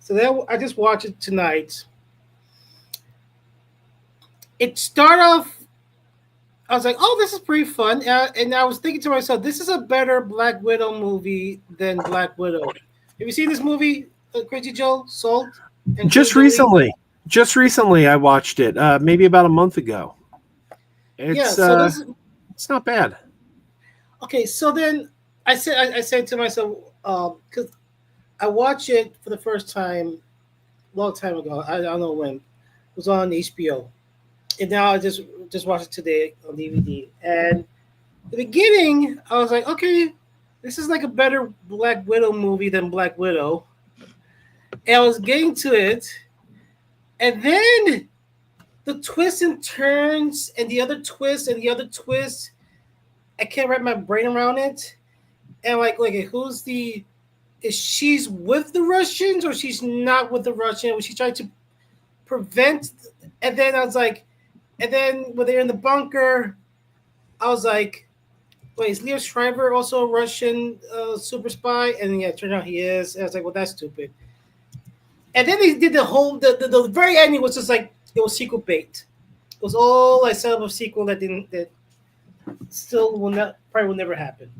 So then I just watched it tonight. It started off, I was like, oh, this is pretty fun. And I was thinking to myself, this is a better Black Widow movie than Black Widow. Have you seen this movie, Crazy Joe, Salt? Just recently, I watched it. Maybe about a month ago. It's it's not bad. Okay, so then I said to myself, because I watched it for the first time a long time ago. I don't know when. It was on HBO. And now I just watched it today on DVD. And the beginning, I was like, okay, this is like a better Black Widow movie than Black Widow. And I was getting to it. And then the twists and turns and the other twist and the other twist, I can't wrap my brain around it. And like is she's with the Russians or she's not with the Russians? She's trying to prevent. And then I was like, and then when they're in the bunker, I was like, wait, is Leo Schreiber also a Russian super spy? And yeah, it turned out he is. And I was like, well, that's stupid. And then they did the very ending was just like, it was sequel bait. It was all like set up a sequel that still probably will never happen.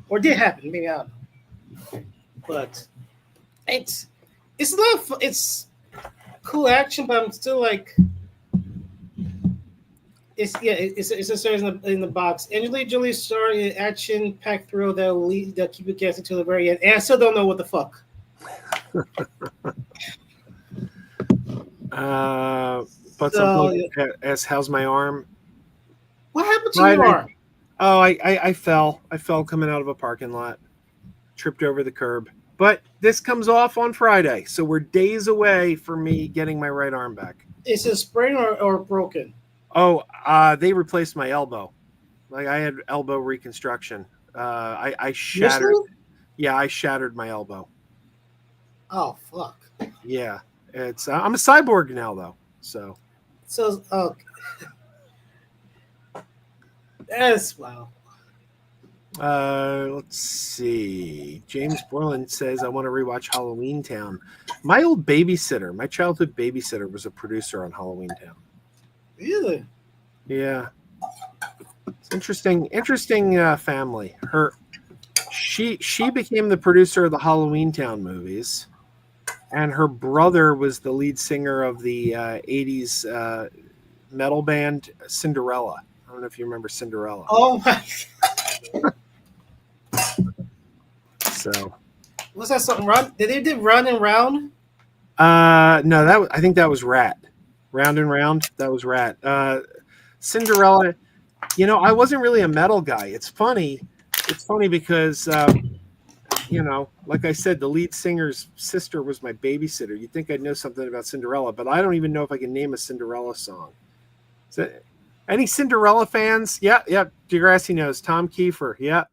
Or did happen, maybe I don't know. But it's cool action, but I'm still like, it's a series in the box. Angelina Jolie starred in action packed thrill that'll keep you guessing until the very end. And I still don't know what the fuck. But something as how's my arm? What happened to your arm? Oh, I fell. I fell coming out of a parking lot. Tripped over the curb. But this comes off on Friday, so we're days away from me getting my right arm back. Is it sprained or broken? Oh, they replaced my elbow. Like I had elbow reconstruction. I shattered. Really? Yeah, I shattered my elbow. Oh fuck. Yeah, it's. I'm a cyborg now though. So. That's wow. Let's see. James Borland says, I want to rewatch Halloween Town. My old babysitter, my childhood babysitter, was a producer on Halloween Town. Really? Yeah. It's interesting family. She became the producer of the Halloween Town movies, and her brother was the lead singer of the 80s metal band Cinderella. I don't know if you remember Cinderella. Oh my God. So, was that something? Run? Did they do Run and Round? No, I think that was Rat. Round and Round. That was Rat. Cinderella. You know, I wasn't really a metal guy. It's funny. It's funny because like I said, the lead singer's sister was my babysitter. You'd think I'd know something about Cinderella, but I don't even know if I can name a Cinderella song. Any Cinderella fans? Yeah. Degrassi knows. Tom Kiefer. Yeah.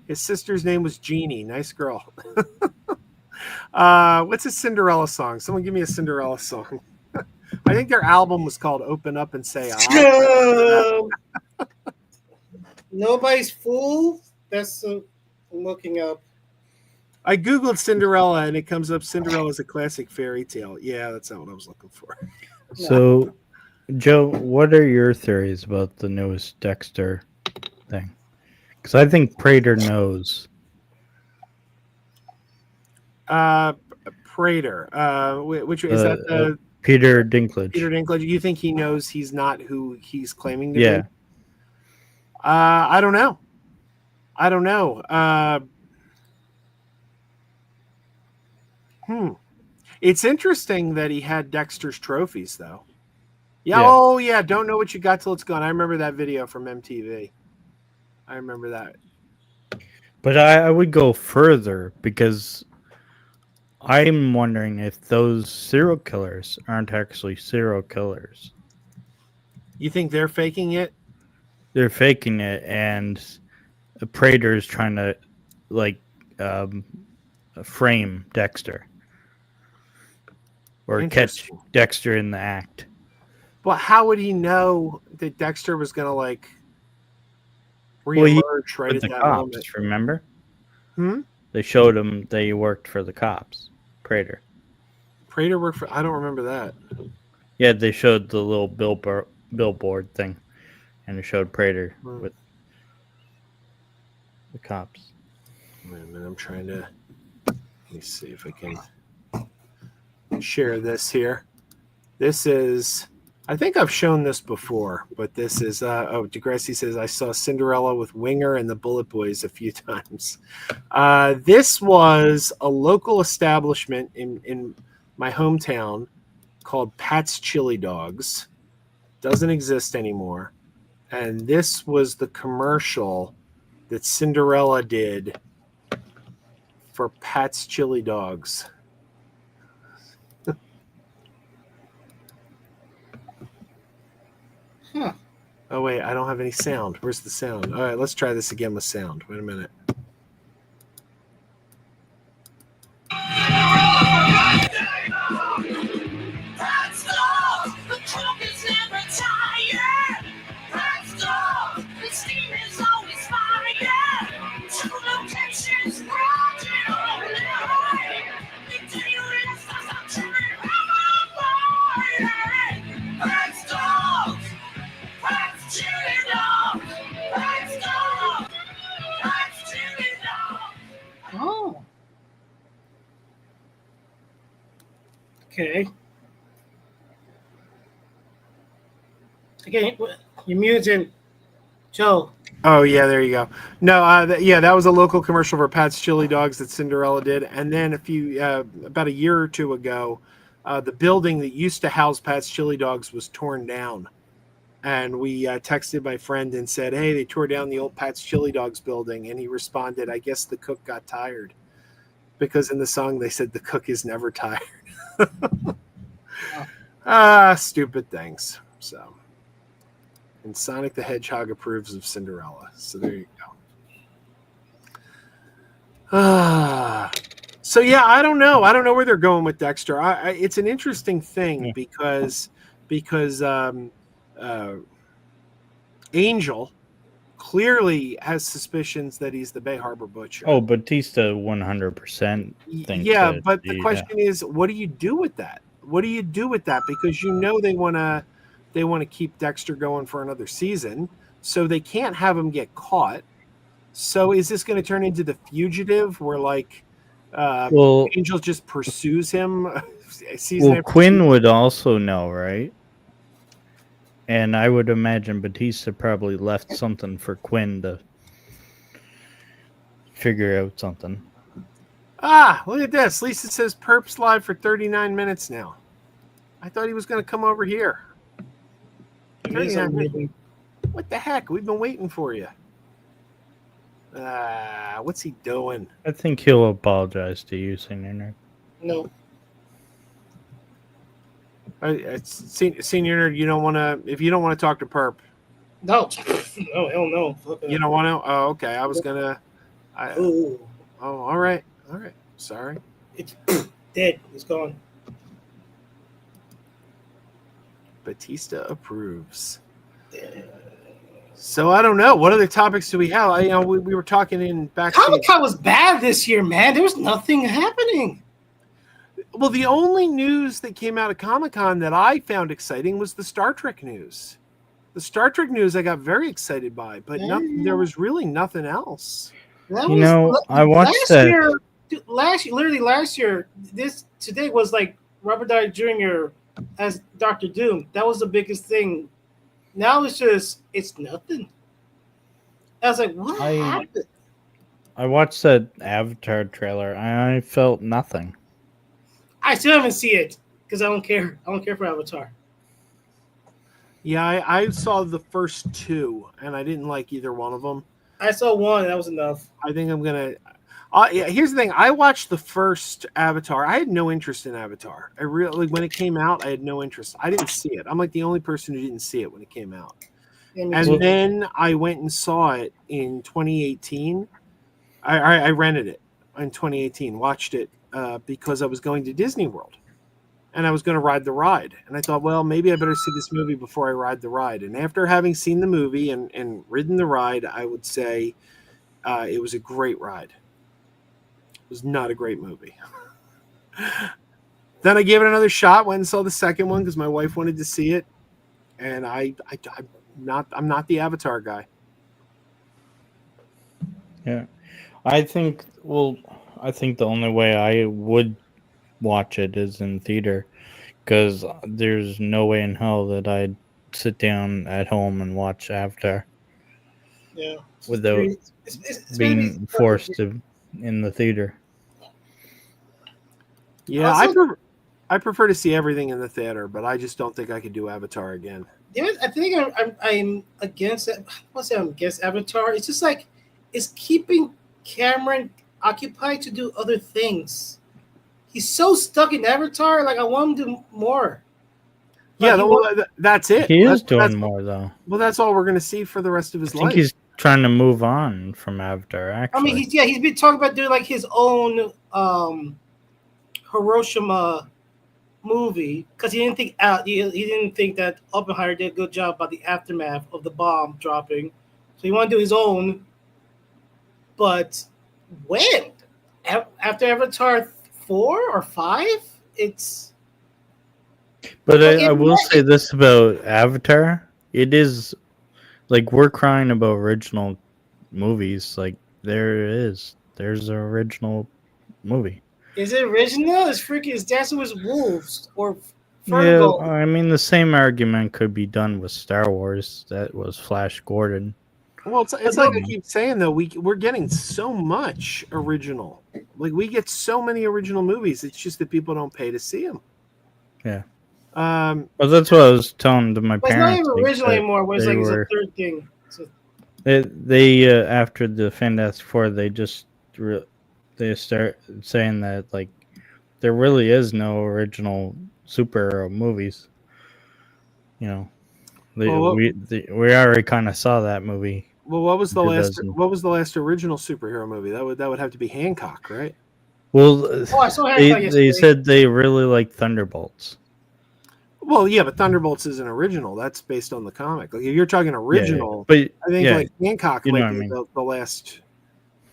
His sister's name was Jeannie. Nice girl. What's a Cinderella song? Someone give me a Cinderella song. I think their album was called Open Up and Say I. Nobody's fool. That's I'm looking up. I Googled Cinderella and it comes up Cinderella's a classic fairy tale. Yeah, that's not what I was looking for. So, Joe, what are your theories about the newest Dexter thing? Because I think Prater knows. Prater. Which is that the Peter Dinklage? Peter Dinklage. You think he knows he's not who he's claiming to Yeah. be? I don't know. It's interesting that he had Dexter's trophies, though. Yeah. Yeah. Oh, yeah. Don't know what you got till it's gone. I remember that video from MTV. I remember that. But I would go further because I'm wondering if those serial killers aren't actually serial killers. You think they're faking it? They're faking it, and Prater is trying to, frame Dexter. Or catch Dexter in the act. But how would he know that Dexter was going to, reemerge right at the that cops, moment? Remember? Hmm? They showed him that he worked for the cops. Prater worked for... I don't remember that. Yeah, they showed the little billboard thing, and it showed Prater with the cops. Wait a minute, I'm trying to... Let me see if I can share this here. This is... I think I've shown this before, but this is... Degrassi says, I saw Cinderella with Winger and the Bullet Boys a few times. This was a local establishment in my hometown called Pat's Chili Dogs. Doesn't exist anymore. And this was the commercial that Cinderella did for Pat's Chili Dogs. Huh. Oh, wait, I don't have any sound. Where's the sound? All right, let's try this again with sound. Wait a minute. Oh. Okay. Okay, you're muting, Joe. Oh, yeah, there you go. No, that was a local commercial for Pat's Chili Dogs that Cinderella did. And then about a year or two ago, the building that used to house Pat's Chili Dogs was torn down. And we texted my friend and said, hey, they tore down the old Pat's Chili Dogs building. And he responded, I guess the cook got tired. Because in the song, they said the cook is never tired. Stupid things. So... And Sonic the Hedgehog approves of Cinderella. So there you go. So yeah, I don't know. I don't know where they're going with Dexter. It's an interesting thing because Angel clearly has suspicions that he's the Bay Harbor Butcher. Oh, Batista 100% thinks. Yeah, but the question is, what do you do with that? What do you do with that? Because they want to keep Dexter going for another season, so they can't have him get caught. So is this going to turn into The Fugitive, where Angel just pursues him? Quinn would also know, right? And I would imagine Batista probably left something for Quinn to figure out something. Look at this. Lisa says Perp's live for 39 minutes now. I thought he was going to come over here. What the heck? We've been waiting for you. What's he doing? I think he'll apologize to you, Senior Nerd. No. Senior Nerd, you don't want to. If you don't want to talk to Perp, No. No, hell no. Fuck you don't want to. Oh, okay. I was gonna. Ooh. Oh, all right. Sorry. It's dead. It's gone. Batista approves. So I don't know. What other topics do we have? We were talking in backstage. Comic-Con was bad this year, man. There was nothing happening. Well, the only news that came out of Comic-Con that I found exciting was the Star Trek news. The Star Trek news I got very excited by, but there was really nothing else. I watched last that. year. Last year, today was like Robert Downey Jr. as Doctor Doom. That was the biggest thing. Now it's nothing. I was like, what happened? I watched that Avatar trailer and I felt nothing. I still haven't seen it because I don't care. I don't care for Avatar. Yeah, I saw the first two, and I didn't like either one of them. I saw one. That was enough. I think I'm gonna. Here's the thing. I watched the first Avatar. I had no interest in Avatar. I really when it came out, I had no interest. I didn't see it. I'm like the only person who didn't see it when it came out. And then I went and saw it in 2018. I rented it in 2018. Watched it because I was going to Disney World, and I was going to ride the ride. And I thought, well, maybe I better see this movie before I ride the ride. And after having seen the movie and ridden the ride, I would say it was a great ride. It was not a great movie. Then I gave it another shot, went and saw the second one because my wife wanted to see it. And I'm not the Avatar guy. Yeah. I think the only way I would watch it is in theater, because there's no way in hell that I'd sit down at home and watch Avatar. Yeah. Without it's being forced to in the theater. Yeah, I prefer to see everything in the theater, but I just don't think I could do Avatar again. I think I'm against it. I won't say I'm against Avatar. It's just like it's keeping Cameron occupied to do other things. He's so stuck in Avatar. Like I want him to do more. That's it. He is doing more though. Well, that's all we're going to see for the rest of his life. I think he's trying to move on from Avatar. Actually, I mean, he's been talking about doing like his own Hiroshima movie because he didn't think that Oppenheimer did a good job about the aftermath of the bomb dropping. So he wanted to do his own. But when? After Avatar 4 or 5? It's. But I will say this about Avatar. It is like we're crying about original movies. Like there's an original movie. Is it original? It's Dancing with Wolves or Fergal. Yeah, I mean the same argument could be done with Star Wars. That was Flash Gordon. Well, it's like I keep saying though, we're getting so much original. Like we get so many original movies. It's just that people don't pay to see them. Yeah. Well, that's what I was telling to my parents. It's not even original anymore. It's like it's a third thing. They after the Fantastic Four, they start saying that like there really is no original superhero movies. You know, we already kind of saw that movie. Well, what was the last original superhero movie? That would have to be Hancock, right? Well, I saw Hancock they said they really like Thunderbolts. Well, yeah, but Thunderbolts isn't original. That's based on the comic. Like if you're talking original, but I think like Hancock might be the last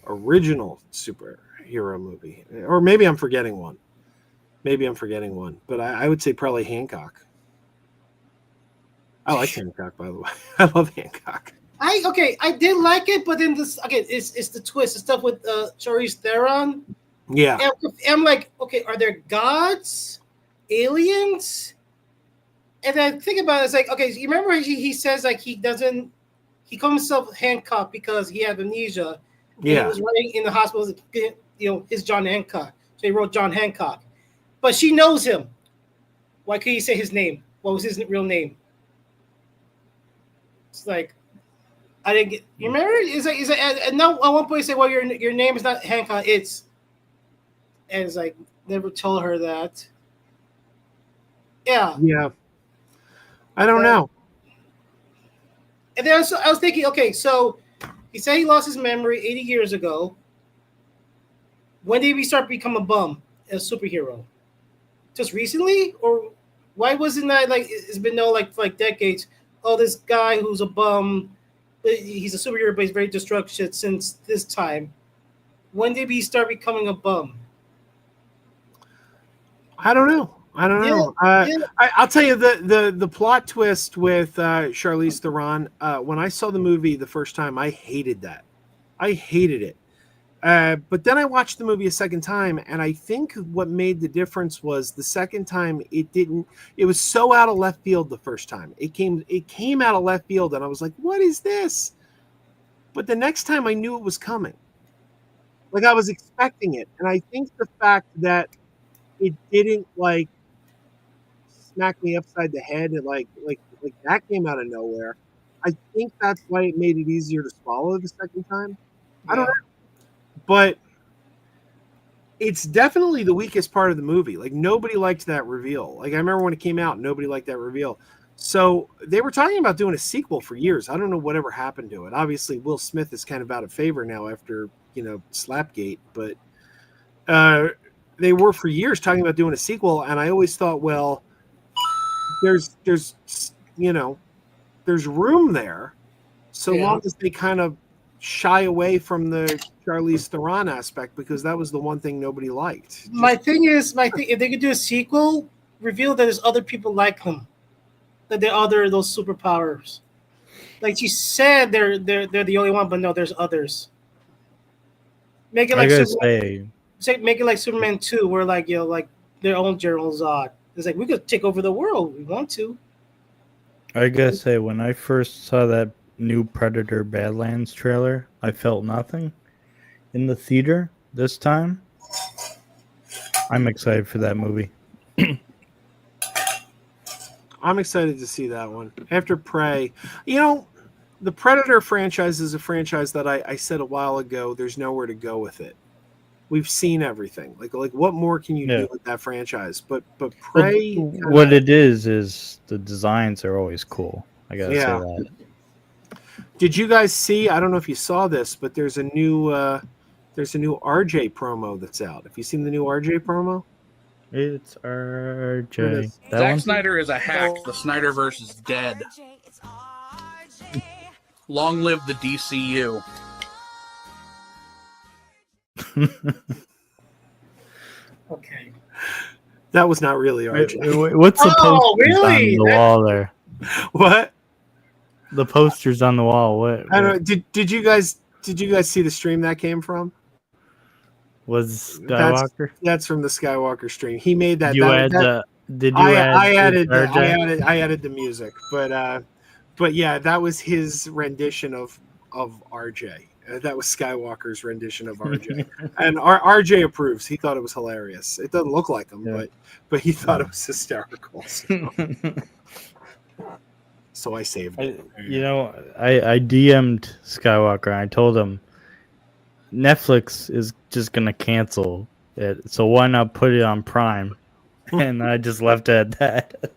original superhero movie. Or maybe I'm forgetting one. But I would say probably Hancock. I like Hancock, by the way. I love Hancock. I did like it, but then it's the twist, the stuff with Charlize Theron. Yeah. And I'm like, okay, are there gods, aliens? And then I think about it, it's like, okay, you remember he says like he calls himself Hancock because he had amnesia. Yeah. He was writing in the hospital, his John Hancock. So he wrote John Hancock. But she knows him. Why couldn't he say his name? What was his real name? It's like, I didn't get. You remember? He's like, and no. At one point, he said, "Well, your name is not Hancock. It's." And it's like never told her that. Yeah. Yeah. I don't know. And then I was thinking, okay, so he said he lost his memory 80 years ago. When did he start to become a bum, a superhero? Just recently, or why wasn't that like it's been known like for like decades? Oh, this guy who's a bum, he's a superhero, but he's very destructive since this time. When did he start becoming a bum? I don't know. I'll tell you the plot twist with Charlize Theron. When I saw the movie the first time, I hated that. I hated it. But then I watched the movie a second time, and I think what made the difference was the second time it was so out of left field the first time. It came out of left field, and I was like, what is this? But the next time I knew it was coming. Like I was expecting it. And I think the fact that it didn't like smack me upside the head and like that came out of nowhere. I think that's why it made it easier to swallow the second time. I don't know. But it's definitely the weakest part of the movie. Like nobody liked that reveal. Like I remember when it came out, nobody liked that reveal. So they were talking about doing a sequel for years. I don't know whatever happened to it. Obviously, Will Smith is kind of out of favor now after, Slapgate, but they were for years talking about doing a sequel, and I always thought, well, there's room there, so long as they kind of shy away from the Charlize Theron aspect, because that was the one thing nobody liked. My thing if they could do a sequel, reveal that there's other people like them, that there are those superpowers. Like you said, they're the only one, but no, there's others. Make it like make it like Superman 2, where like like their own General Zod. It's like we could take over the world if we want to. I gotta say, when I first saw that new Predator Badlands trailer, I felt nothing. In the theater this time, I'm excited for that movie. I'm excited to see that one. After Prey, the Predator franchise is a franchise that I said a while ago, there's nowhere to go with it. We've seen everything. Like what more can you do with that franchise? But Prey, what it is the designs are always cool. I gotta say that. Did you guys see? I don't know if you saw this, but there's a new RJ promo that's out. Have you seen the new RJ promo? It's RJ. Zack Snyder is a hack. The Snyderverse is dead. Long live the DCU. Okay. That was not really RJ. What's the posters on the wall there? What? The posters on the wall. What? I don't know. Did you guys see the stream that came from? Was Skywalker? That's from the Skywalker stream. He made that. I added the music, but yeah, that was his rendition of RJ. That was Skywalker's rendition of RJ, and RJ approves. He thought it was hilarious. It doesn't look like him, but he thought it was hysterical. So I saved it. I DM'd Skywalker and I told him Netflix is just gonna cancel it, so why not put it on Prime? And I just left it at that.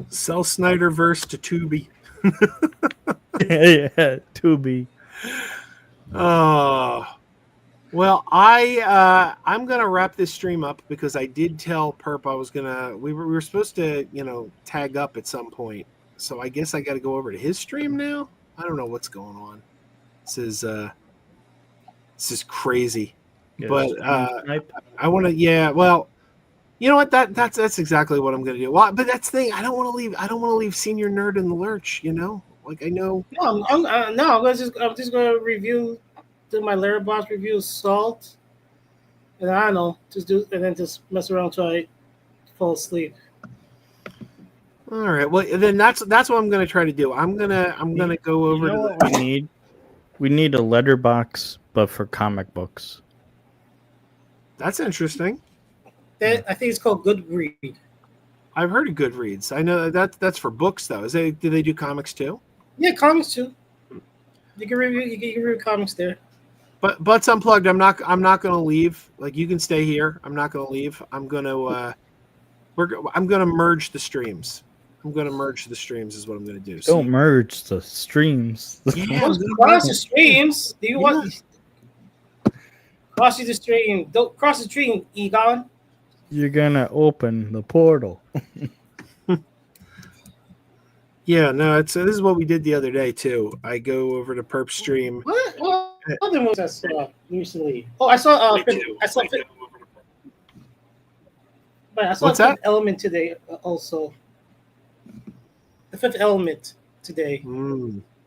Sell Snyderverse to Tubi. Yeah, Tubi. Oh, well, I'm gonna wrap this stream up because I did tell Perp I was gonna. We were supposed to tag up at some point, so I guess I got to go over to his stream now. I don't know what's going on. This is crazy, but I want to. Yeah, well, you know what? That's exactly what I'm gonna do. Well, but that's the thing. I don't want to leave Senior Nerd in the lurch. Like I know. No, I'm just gonna do my Letterboxd review of Salt, and I don't know, just mess around till I fall asleep. All right. Well, then that's what I'm gonna try to do. I'm gonna go over to what we need a letterbox, but for comic books. That's interesting. I think it's called Goodread. I've heard of Goodreads. I know that's for books though. Do they do comics too? Yeah, comics too. You can review. You can review comics there. But Butts Unplugged. I'm not going to leave. Like you can stay here. I'm not going to leave. I'm going to I'm going to merge the streams. I'm going to merge the streams is what I'm going to do. Don't merge the streams. Yeah, Don't cross the streams. Do you want cross the stream? Don't cross the stream, Egon. You're gonna open the portal. Yeah, no, this is what we did the other day too. I go over to Perp Stream. What other movies I saw recently? Oh, I saw. I saw. But I saw What's Fifth that? Element today. Also, The Fifth Element today.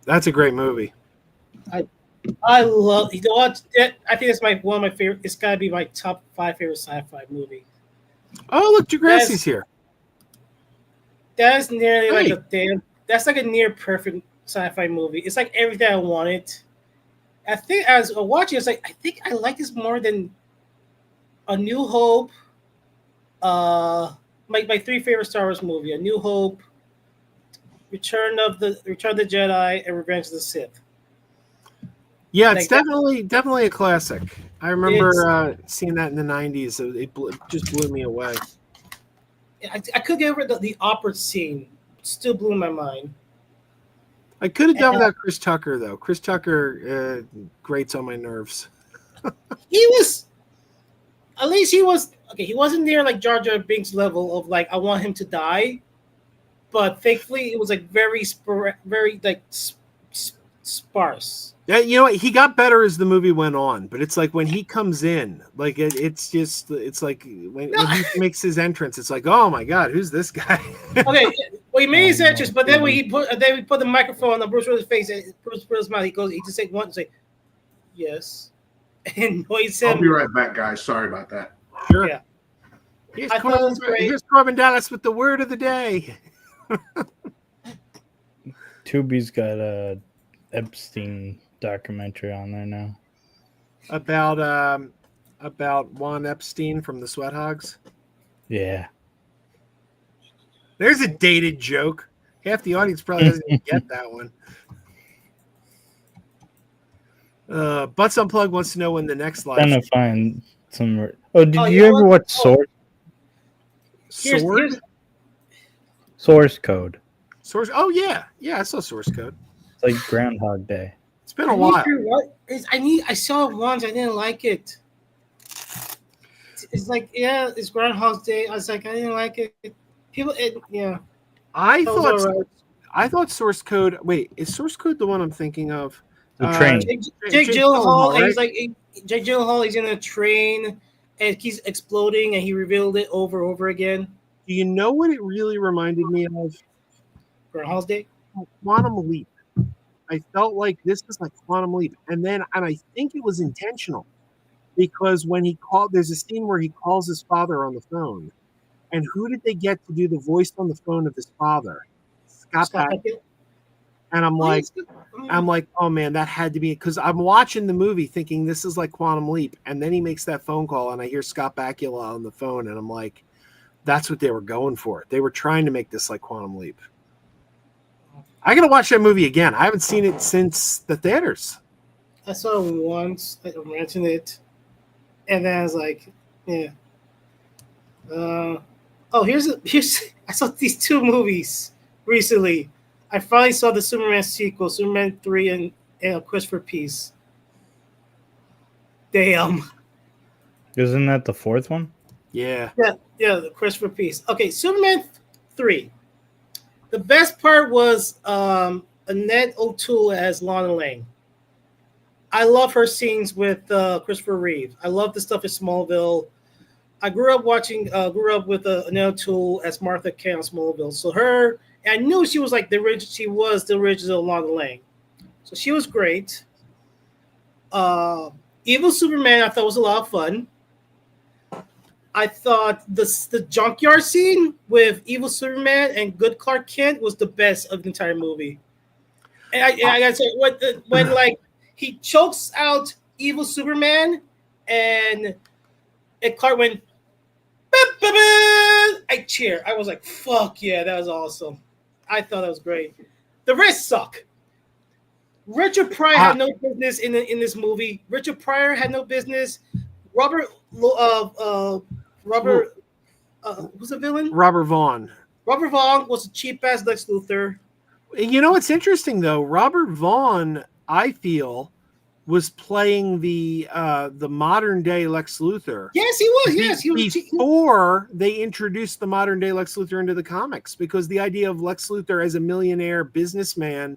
That's a great movie. I love. You know what? I think it's one of my favorite. It's got to be my top 5 favorite sci-fi movie. Oh, look, Degrassi's here. That's nearly like a damn. That's like a near perfect sci-fi movie. It's like everything I wanted. I think as a watching, it's like I think I like this more than A New Hope. My 3 favorite Star Wars movie: A New Hope, Return of the Jedi, and Revenge of the Sith. Yeah, it's definitely a classic. I remember seeing that in the 90s. It just blew me away. I could get over the opera scene. It still blew my mind. I could have done without Chris Tucker, though. Chris Tucker grates on my nerves. He was, at least he was, okay, he wasn't near like Jar Jar Binks level of like, I want him to die. But thankfully, it was like very sparse. Yeah, you know what? He got better as the movie went on, but it's like when he comes in, like it's like when he makes his entrance, it's like, oh my god, who's this guy? Okay, well he made his entrance, but then when we put the microphone on Bruce Willis' face, Bruce Willis' mouth, he just say one, say, yes, and he said, I'll be right back, guys. Sorry about that. Sure. Yeah. Here's Corbin Dallas with the word of the day. Tubi's got a Epstein documentary on there now. About Juan Epstein from the Sweat Hogs. Yeah. There's a dated joke. Half the audience probably doesn't even get that one. Butts Unplugged wants to know when the next live. Trying to find some. Oh, did you ever watch Source? Source Code. Source. Oh yeah, I saw Source Code. It's like Groundhog Day. It's been a while. I saw it once. I didn't like it. It's like, yeah, it's Groundhog Day. I was like, I didn't like it. I thought Source Code. Wait, is Source Code the one I'm thinking of? The train. Jake Gyllenhaal. right? He's like Jake Gyllenhaal. He's in a train, and it keeps exploding, and he revealed it over and over again. Do you know what it really reminded me of? Groundhog Day. Quantum Leap. I felt like this was like Quantum Leap, and I think it was intentional because when he called, there's a scene where he calls his father on the phone, and who did they get to do the voice on the phone of his father? Scott Bakula. And I'm like, oh man, that had to be, because I'm watching the movie thinking this is like Quantum Leap, and then he makes that phone call, and I hear Scott Bakula on the phone, and I'm like, that's what they were going for. They were trying to make this like Quantum Leap. I gotta watch that movie again. I haven't seen it since the theaters. I saw it once. I mentioned it, and then I was like, yeah. Here's I saw these 2 movies recently. I finally saw the Superman sequel, Superman 3 and Christopher Peace. Damn. Isn't that the 4th one? Yeah, the Christopher Peace. Okay, Superman 3. The best part was Annette O'Toole as Lana Lang. I love her scenes with Christopher Reeve. I love the stuff in Smallville. I grew up with Annette O'Toole as Martha Kent on Smallville. So I knew she was like the original Lana Lang. So she was great. Evil Superman I thought was a lot of fun. I thought the junkyard scene with Evil Superman and Good Clark Kent was the best of the entire movie. And I gotta say, when like he chokes out Evil Superman and Clark went, I cheer. I was like, fuck yeah, that was awesome. I thought that was great. The rest suck. Richard Pryor had no business in this movie. Richard Pryor had no business. Robert who's the villain? Robert Vaughn. Robert Vaughn was a cheap ass Lex Luthor. You know what's interesting though? Robert Vaughn, I feel, was playing the modern day Lex Luthor. Yes, he was. Yes, he was before they introduced the modern day Lex Luthor into the comics, because the idea of Lex Luthor as a millionaire businessman,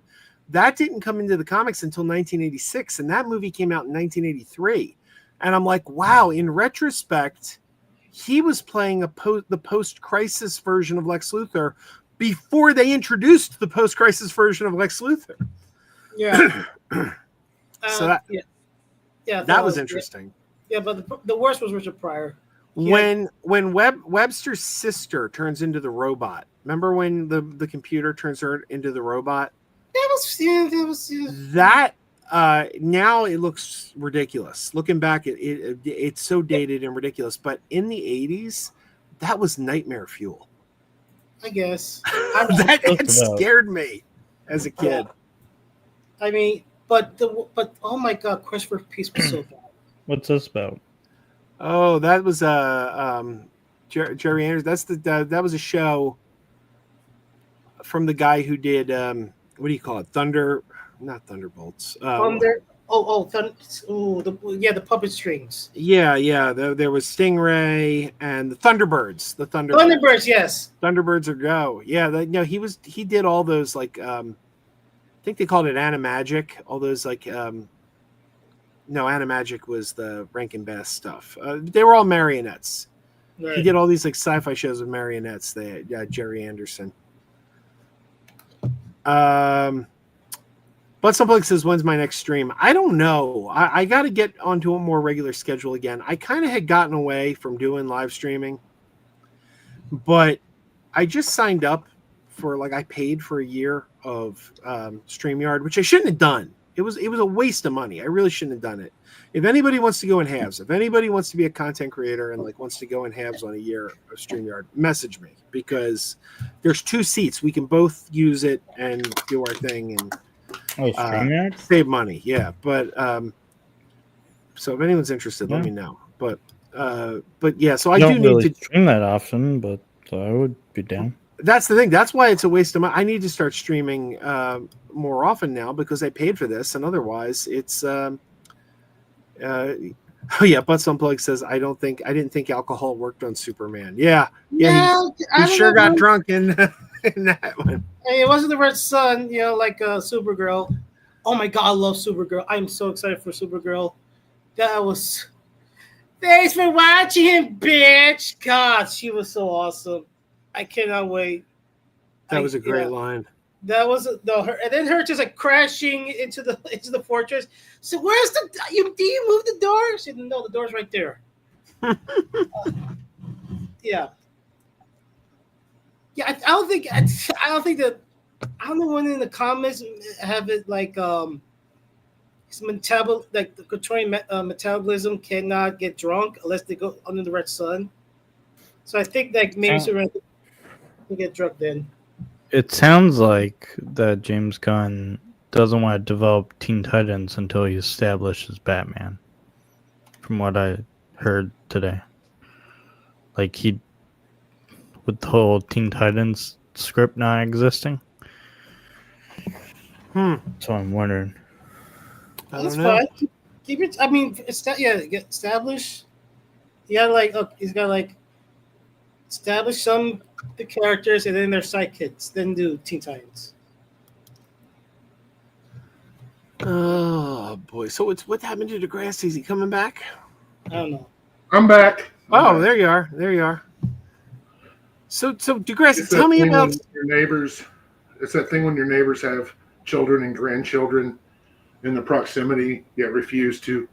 that didn't come into the comics until 1986, and that movie came out in 1983. And I'm like, wow, in retrospect, he was playing the post-crisis version of Lex Luthor before they introduced the post-crisis version of Lex Luthor. Yeah. So that was interesting. Yeah, but the worst was Richard Pryor. When Webster's sister turns into the robot, remember when the computer turns her into the robot? That now it looks ridiculous. Looking back, it's so dated and ridiculous. But in the 80s, that was nightmare fuel. I guess that scared me as a kid. I mean, but oh my god, Christopher Peace was so bad. What's this about? Oh, that was Jerry Anderson. That was a show from the guy who did what do you call it? Not Thunderbolts. The puppet strings. Yeah. There was Stingray and the Thunderbirds. Thunderbirds, yes. Thunderbirds or Go. Yeah, he did all those like I think they called it Animagic. All those like no, Animagic was the Rankin Bass stuff. They were all marionettes. Right. He did all these like sci-fi shows with marionettes. Jerry Anderson. But somebody says, when's my next stream? I don't know. I got to get onto a more regular schedule again. I kind of had gotten away from doing live streaming, but I just signed up for I paid for a year of StreamYard, which I shouldn't have done. It was a waste of money. I really shouldn't have done it. If anybody wants to go in halves, if anybody wants to be a content creator and wants to go in halves on a year of StreamYard, message me, because there's 2 seats. We can both use it and do our thing and save money. Yeah, but so if anyone's interested, let me know. But yeah, so I don't do really need to stream that often, but I would be down. That's the thing. That's why it's a waste of money. I need to start streaming more often now because I paid for this, and otherwise it's. Oh yeah, Butts Unplugged says I didn't think alcohol worked on Superman. Yeah. He sure got drunk in that one. Hey, it wasn't the Red Sun, like Supergirl. Oh my god, I love Supergirl. I'm so excited for Supergirl. That was. Thanks for watching, bitch. God, she was so awesome. I cannot wait. That was a great line. That was her, and then her just crashing into the fortress. So where's do you move the door? She said, no, the door's right there. Yeah. I don't think that I don't know when in the comments have it it's the controlling metabolism cannot get drunk unless they go under the Red Sun. So I think maybe Superman can get drunk then. It sounds like that James Gunn doesn't want to develop Teen Titans until he establishes Batman. From what I heard today, with the whole Teen Titans script not existing. So I'm wondering. That's fine. Keep it. I mean, get established. He's got establish the characters and then their sidekicks, then do Teen Titans. Oh boy! So what happened to Degrassi? Is he coming back? I don't know. I'm back. There you are. There you are. So Degrassi, tell me about your neighbors. It's that thing when your neighbors have children and grandchildren in the proximity, yet refuse to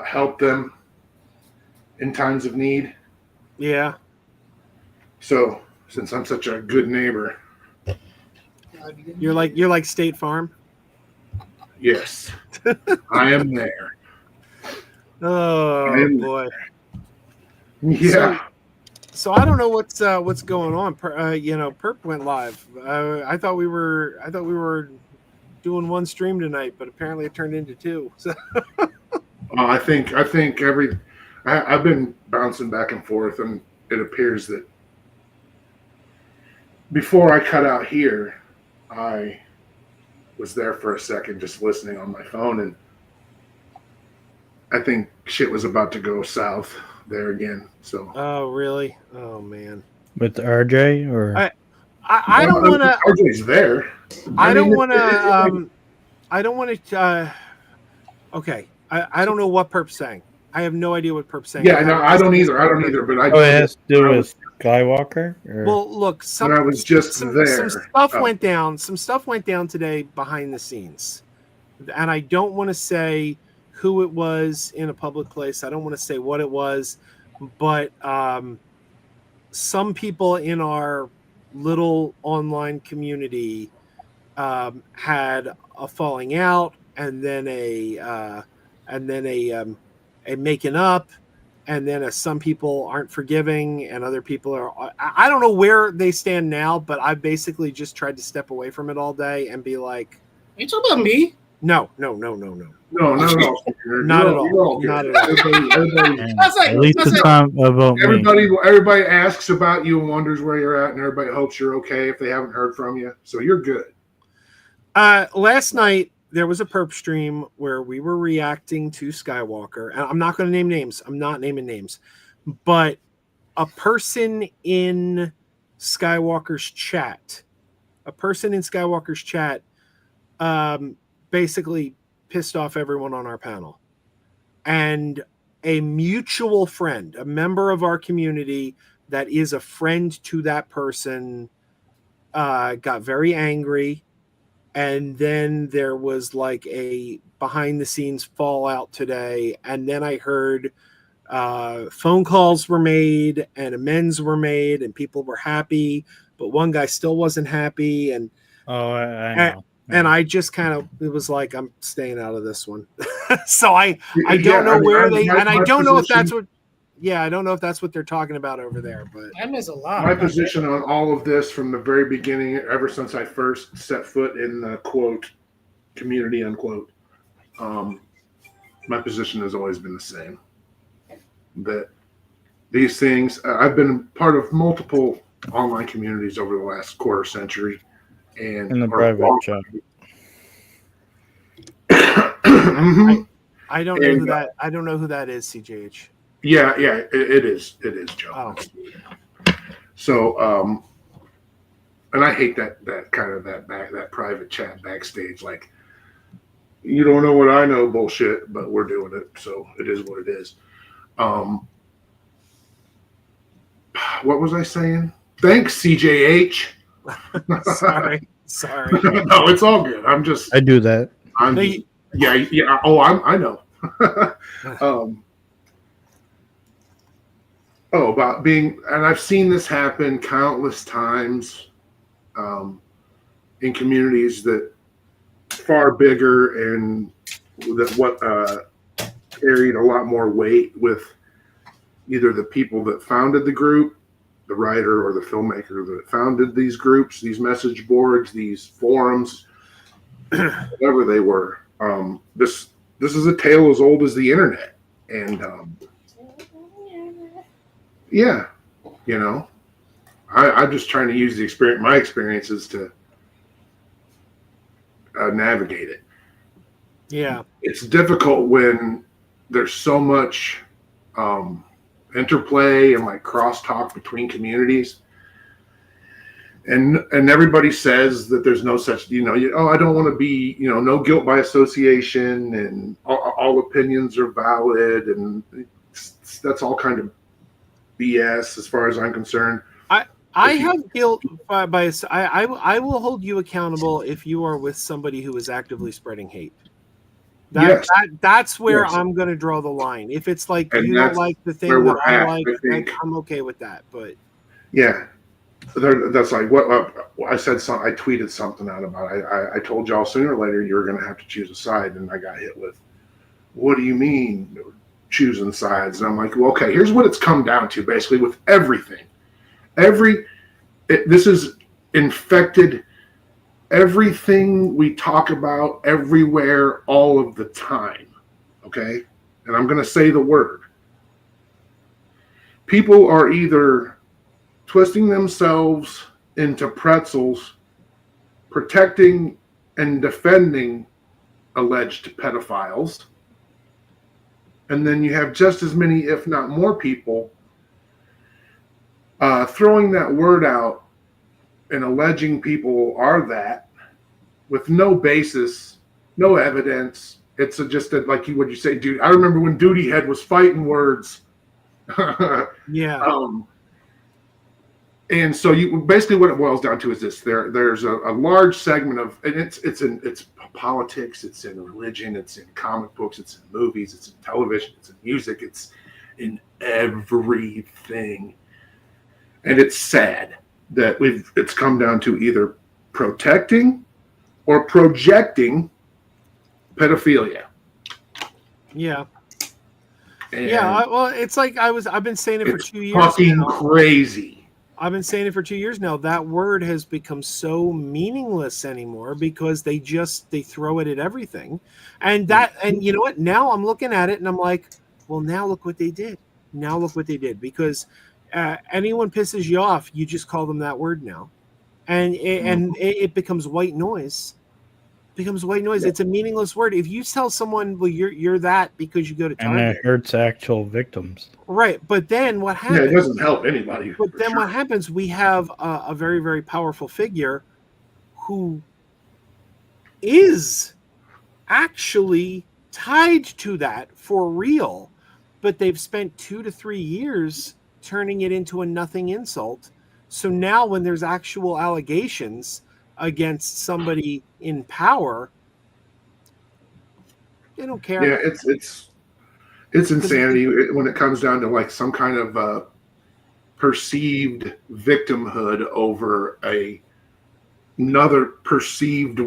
help them in times of need. Yeah. So, since I'm such a good neighbor, you're like State Farm. Yes, I am there. Oh boy. Yeah. So I don't know what's going on. Perp went live. I thought we were doing one stream tonight, but apparently it turned into two. So. I think I've been bouncing back and forth, and it appears that before I cut out here, I was there for a second just listening on my phone, and I think shit was about to go south there again. So. Oh really? Oh man. With RJ or I don't want to. RJ's there. I don't want to. I don't want to. Okay. I don't know what Perp's saying. I have no idea what Perp's saying. Yeah, no, I don't either. But I. Oh, it has to do with Skywalker. Or? Well, look, when I was just there, some stuff went down. Some stuff went down today behind the scenes, and I don't want to say who it was in a public place. I don't want to say what it was, but some people in our little online community had a falling out, and then a making up, and then some people aren't forgiving, and other people are. I don't know where they stand now, but I basically just tried to step away from it all day and be like, Are you talking about me? No, not at all. Not at all. At least it's not about me. Everybody asks about you and wonders where you're at, and everybody hopes you're okay if they haven't heard from you. So you're good. Last night there was a perp stream where we were reacting to Skywalker, and I'm not going to name names. I'm not naming names, but a person in Skywalker's chat, basically pissed off everyone on our panel, and a mutual friend, a member of our community that is a friend to that person, got very angry. And then there was like a behind the scenes fallout today. And then I heard phone calls were made and amends were made and people were happy, but one guy still wasn't happy. And I know. And I just kind of, it was like, I'm staying out of this one. So I don't know where they, and I don't know if that's what, I don't know if that's what they're talking about over there, but I miss a lot. My position on all of this from the very beginning, ever since I first set foot in the quote community unquote, my position has always been the same. That these things, I've been part of multiple online communities over the last quarter century, and in the private chat. I don't know who that. I don't know who that is. CJH. Yeah, it is. It is, Joe. Oh. So, and I hate that kind of that private chat backstage, like, you don't know what I know bullshit, but we're doing it, so it is what it is. What was I saying? Thanks, CJH. Sorry. No, it's all good. I do that. Yeah. Oh, I know. About being, and I've seen this happen countless times in communities that far bigger and that carried a lot more weight with either the people that founded the group, the writer or the filmmaker that founded these groups, these message boards, these forums, whatever they were. This is a tale as old as the internet, and I'm just trying to use my experiences to navigate it. Yeah, it's difficult when there's so much interplay and like crosstalk between communities, and everybody says that there's no such, I don't want to be, no guilt by association, and all opinions are valid, and that's all kind of BS as far as I'm concerned. I have guilt by I will hold you accountable if you are with somebody who is actively spreading hate. That's where I'm going to draw the line. If it's like you don't like the thing that I like, I'm okay with that. But yeah, that's like what I said. I tweeted something out about it. I told y'all sooner or later you were going to have to choose a side, and I got hit with, "What do you mean choosing sides?" And I'm like, well, okay, here's what it's come down to basically with everything. This is infected everything we talk about everywhere, all of the time. Okay? And I'm going to say the word. People are either twisting themselves into pretzels, protecting and defending alleged pedophiles. And then you have just as many, if not more, people throwing that word out and alleging people are that with no basis, no evidence. It's just that, like what you say, dude. I remember when Duty Head was fighting words. Yeah. And so you basically what it boils down to is this: there's a large segment of, and it's politics, it's in religion, it's in comic books, it's in movies, it's in television, it's in music, it's in everything, and it's sad that it's come down to either protecting or projecting pedophilia. Yeah. And well, it's like I've been saying it for it's 2 years fucking now. crazy. I've been saying it for 2 years now. That word has become so meaningless anymore because they throw it at everything. And you know what? Now I'm looking at it and I'm like, well, now look what they did. Now look what they did. Because anyone pisses you off, you just call them that word now. And it becomes white noise. Becomes white noise. Yeah. It's a meaningless word. If you tell someone, well, you're that because you go to Target, And it hurts actual victims. right? But then what happens? Yeah, it doesn't help anybody. But then what happens? We have a very, very powerful figure who is actually tied to that for real, but they've spent 2 to 3 years turning it into a nothing insult. So now when there's actual allegations against somebody in power, they don't care. Yeah, it's insanity when it comes down to like some kind of perceived victimhood over another perceived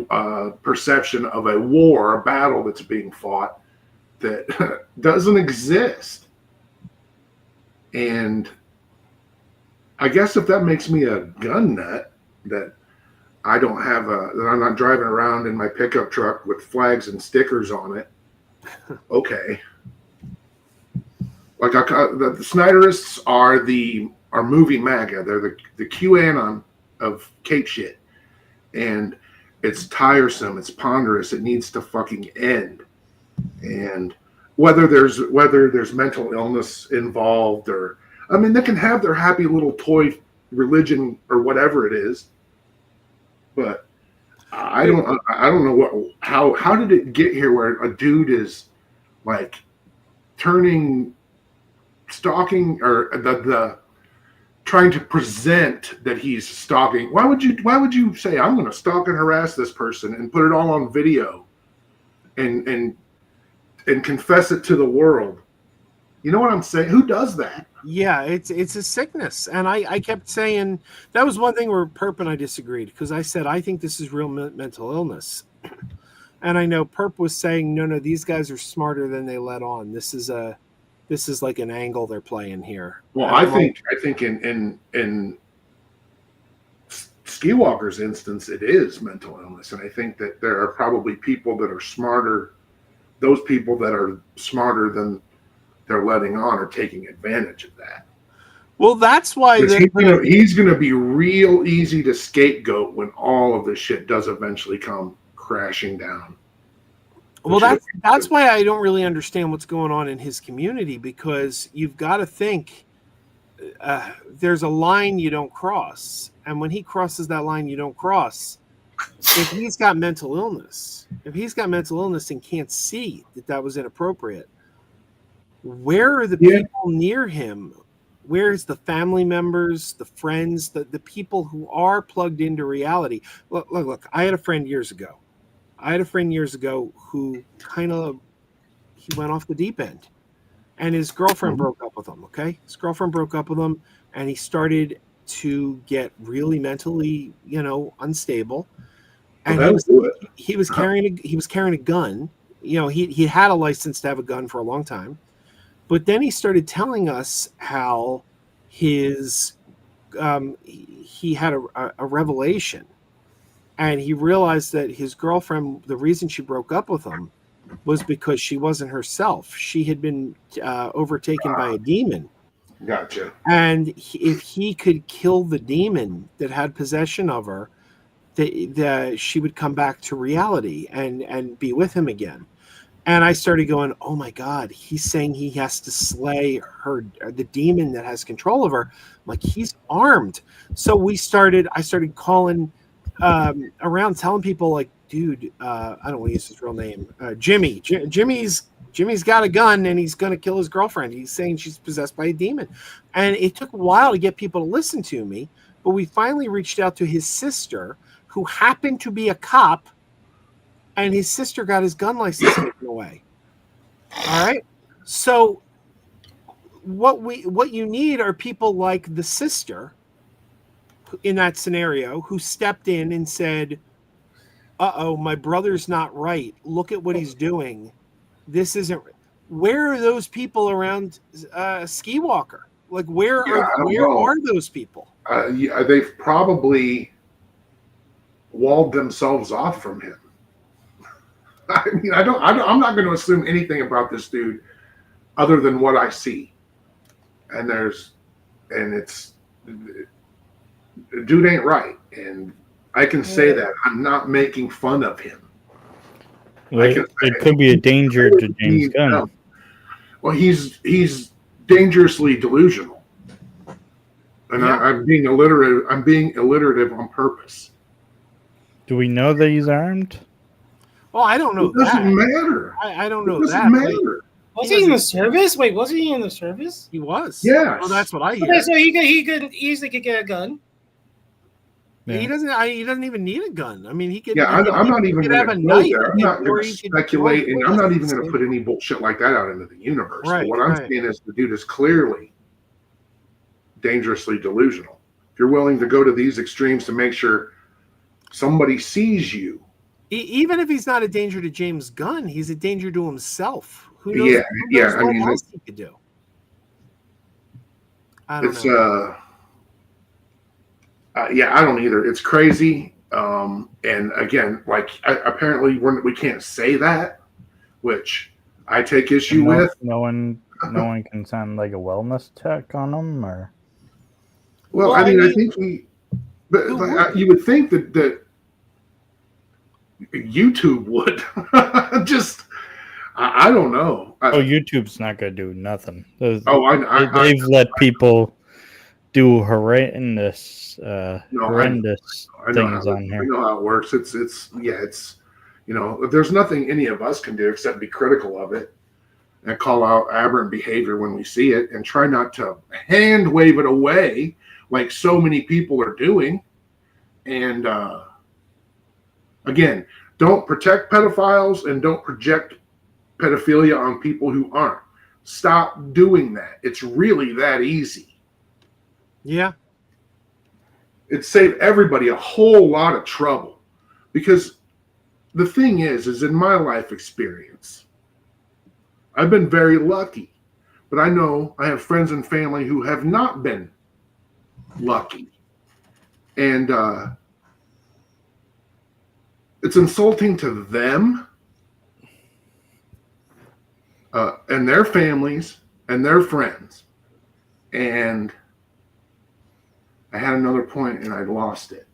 perception of a war, a battle that's being fought that doesn't exist. And I guess if that makes me a gun nut, that I don't have that I'm not driving around in my pickup truck with flags and stickers on it. Okay. Like the Snyderists are movie MAGA. They're the QAnon of Cape shit, and it's tiresome. It's ponderous. It needs to fucking end. And whether there's mental illness involved, or I mean, they can have their happy little toy religion or whatever it is, but I don't know how did it get here where a dude is like turning stalking or the trying to present that he's stalking. Why would you say I'm going to stalk and harass this person and put it all on video and confess it to the world? You know what I'm saying? Who does that? Yeah, it's a sickness. And I kept saying that was one thing where Perp and I disagreed, because I said I think this is real mental illness. And I know Perp was saying no, these guys are smarter than they let on. This is like an angle they're playing here. Well, I think in Skiwalker's instance, it is mental illness, and I think that there are probably people that are smarter. Those people that are smarter than they're letting on are taking advantage of that. Well, that's why he's going to be real easy to scapegoat when all of this shit does eventually come crashing down. Well, that's why I don't really understand what's going on in his community, because you've got to think there's a line you don't cross, and when he crosses that line you don't cross, if he's got mental illness and can't see that was inappropriate, where are the people near him? Where's the family members, the friends, the people who are plugged into reality? Look, I had a friend years ago who he went off the deep end, and his girlfriend broke up with him. Okay. His girlfriend broke up with him, and he started to get really mentally, unstable. And he was carrying a gun. He had a license to have a gun for a long time, but then he started telling us how he had a revelation, And he realized that his girlfriend, the reason she broke up with him was because she wasn't herself. She had been overtaken by a demon. Gotcha. And if he could kill the demon that had possession of her, she would come back to reality and be with him again. And I started going, oh my God, he's saying he has to slay the demon that has control of her. I'm like, he's armed. So I started calling around, telling people like, dude, I don't want to use his real name, Jimmy. Jimmy's got a gun and he's going to kill his girlfriend. He's saying she's possessed by a demon. And it took a while to get people to listen to me, but we finally reached out to his sister, who happened to be a cop, and his sister got his gun license taken away. All right. So what you need are people like the sister in that scenario who stepped in and said, uh-oh, my brother's not right. Look at what he's doing. This isn't. Where are those people around Ski Walker? Like, where are those people? They've probably walled themselves off from him. I mean, I'm not going to assume anything about this dude other than what I see. Dude ain't right. And I can say that. I'm not making fun of him. Well, it could be a danger to James Gunn. Well, he's dangerously delusional. And yeah. I'm being alliterative on purpose. Do we know that he's armed? Well, I don't know. It doesn't matter. I don't know it doesn't that. matter. Was he in the service? Wait, was he in the service? He was. Yeah. Well, that's what I hear. Okay, so he could easily get a gun. Yeah. He doesn't even need a gun. I mean, he could. Yeah, I'm not even going to go there. I'm not going to speculate, and I'm not even going to put any bullshit like that out into the universe. Right, but what I'm saying is, the dude is clearly dangerously delusional. If you're willing to go to these extremes to make sure somebody sees you, even if he's not a danger to James Gunn, he's a danger to himself. Who knows? I mean, what else he could do? I don't know. I don't either. It's crazy. And again, like apparently we can't say that, which I take issue with. No one can send like a wellness check on them, or. Well, I mean, I think you would think that YouTube would just. I don't know. YouTube's not gonna do nothing. They've I've let people do horrendous things on here. I know how it works. It's there's nothing any of us can do except be critical of it and call out aberrant behavior when we see it and try not to hand wave it away like so many people are doing. And again, don't protect pedophiles and don't project pedophilia on people who aren't. Stop doing that. It's really that easy. Yeah. It saved everybody a whole lot of trouble, because the thing is in my life experience, I've been very lucky, but I know I have friends and family who have not been lucky. And it's insulting to them and their families and their friends. And I had another point and I lost it.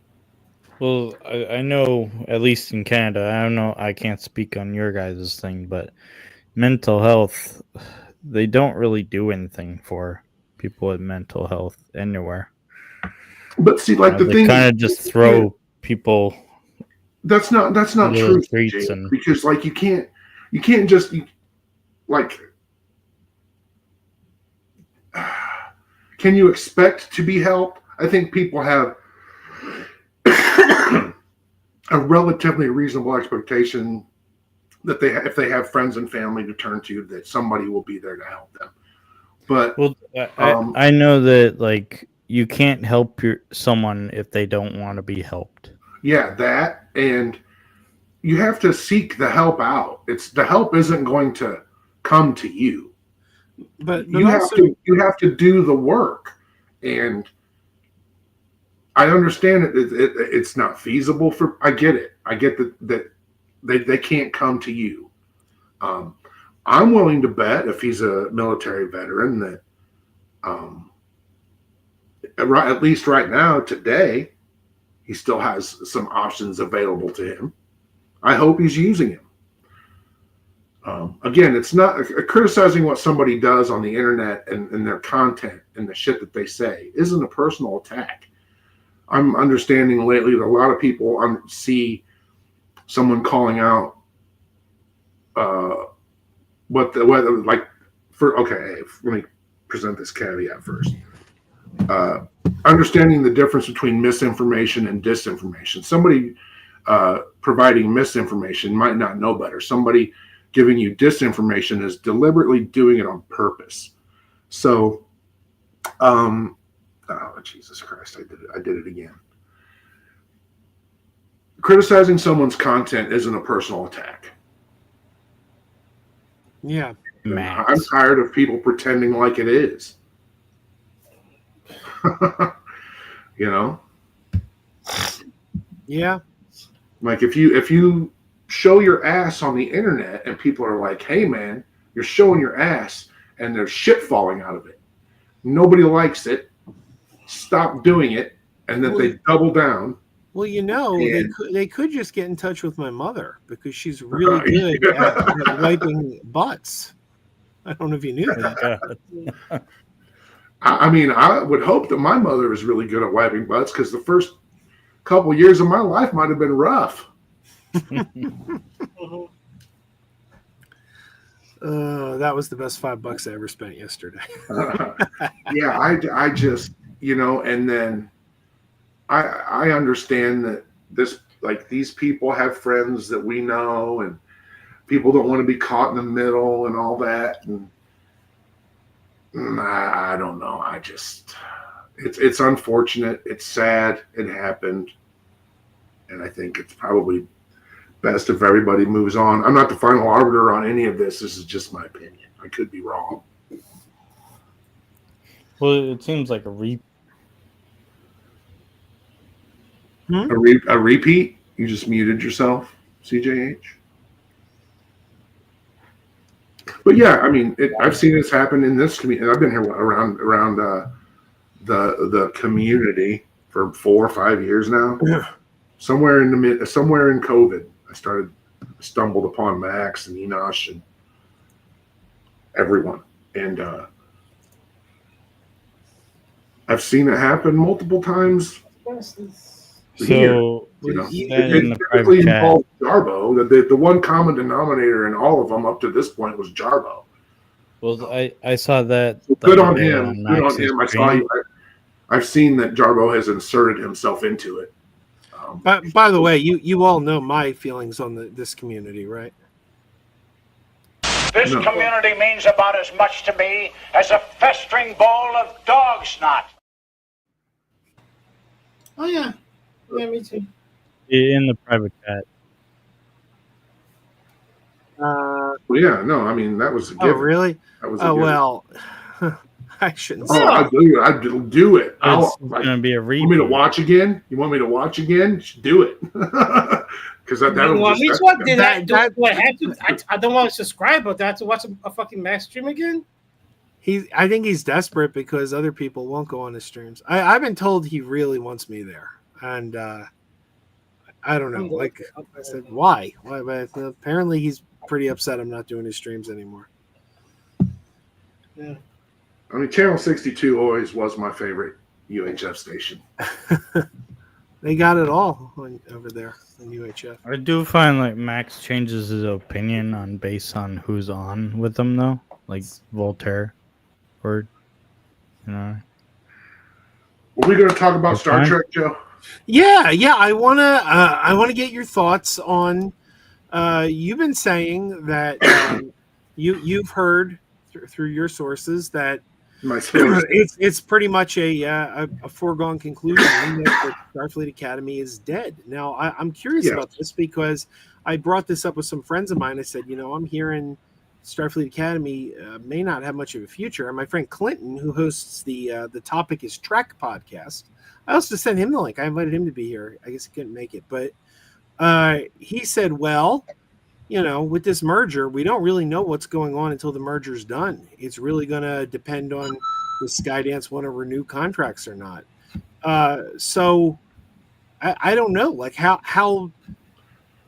Well, I know, at least in Canada, I don't know, I can't speak on your guys' thing, but mental health, they don't really do anything for people with mental health anywhere. But see, like the thing, they kind of just throw people. That's not true, Jake, because like you can't just can you expect to be helped? I think people have a relatively reasonable expectation that if they have friends and family to turn to, that somebody will be there to help them. But I know that like you can't help someone if they don't want to be helped. Yeah, that, and you have to seek the help out. The help isn't going to come to you, but you have to do the work. And I understand it's not feasible for. I get it. I get that they can't come to you. I'm willing to bet if he's a military veteran that, at least right now, today, he still has some options available to him. I hope he's using them. Again, it's not criticizing what somebody does on the internet and their content and the shit that they say isn't a personal attack. I'm understanding lately that a lot of people see someone calling out let me present this caveat first. Understanding the difference between misinformation and disinformation. Somebody providing misinformation might not know better. Somebody giving you disinformation is deliberately doing it on purpose. So, Jesus Christ, I did it again. Criticizing someone's content isn't a personal attack. Yeah. Max. I'm tired of people pretending like it is. You know? Yeah. Like if you show your ass on the internet and people are like, hey man, you're showing your ass and there's shit falling out of it. Nobody likes it. Stop doing it. And then they double down. Well, they could just get in touch with my mother because she's really good at wiping butts. I don't know if you knew that. I mean, I would hope that my mother is really good at wiping butts because the first couple of years of my life might have been rough. That was the best $5 I ever spent yesterday. Yeah, I just, and then I understand that these people have friends that we know and people don't want to be caught in the middle and all that. And I don't know. It's unfortunate. It's sad. It happened. And I think it's probably best if everybody moves on. I'm not the final arbiter on any of this. This is just my opinion. I could be wrong. Well, it seems like a A repeat? You just muted yourself, CJH? But yeah, I mean, I've seen this happen in this community. I've been here around the community for 4 or 5 years now. Yeah. Somewhere in COVID, I stumbled upon Max and Enosh and everyone, and I've seen it happen multiple times. So it typically involved Jarbo. The one common denominator in all of them up to this point was Jarbo. Well, I saw that. Good on him. Good on him. I saw you. I've seen that Jarbo has inserted himself into it. By the way, you all know my feelings on this community, right? This community means about as much to me as a festering ball of dog snot. Oh yeah, yeah, me too. In the private chat. Well, yeah, no, I mean that was a given. Oh really? That was a given. Well, I shouldn't say. I'd do it. It's gonna be a repeat. You want me to watch again? Do it. Because I don't want to subscribe, but I have to watch a fucking Max stream again. I think he's desperate because other people won't go on his streams. I've been told he really wants me there, and I don't know. Like I said, why? But apparently he's pretty upset I'm not doing his streams anymore. Yeah. I mean, Channel 62 always was my favorite UHF station. They got it all over there in UHF. I do find like Max changes his opinion based on who's on with them though, like Voltaire, or Were we going to talk about Star Trek, Joe? Yeah. I wanna get your thoughts on. You've been saying that you've heard through your sources that it's pretty much a foregone conclusion that Starfleet Academy is dead. Now, I'm curious about this because I brought this up with some friends of mine. I said, I'm hearing Starfleet Academy may not have much of a future. And my friend Clinton, who hosts the Topic is Trek podcast, I also sent him the link. I invited him to be here. I guess he couldn't make it, but he said, well, with this merger, we don't really know what's going on until the merger's done. It's really going to depend on if Skydance want to renew contracts or not. So I don't know, like how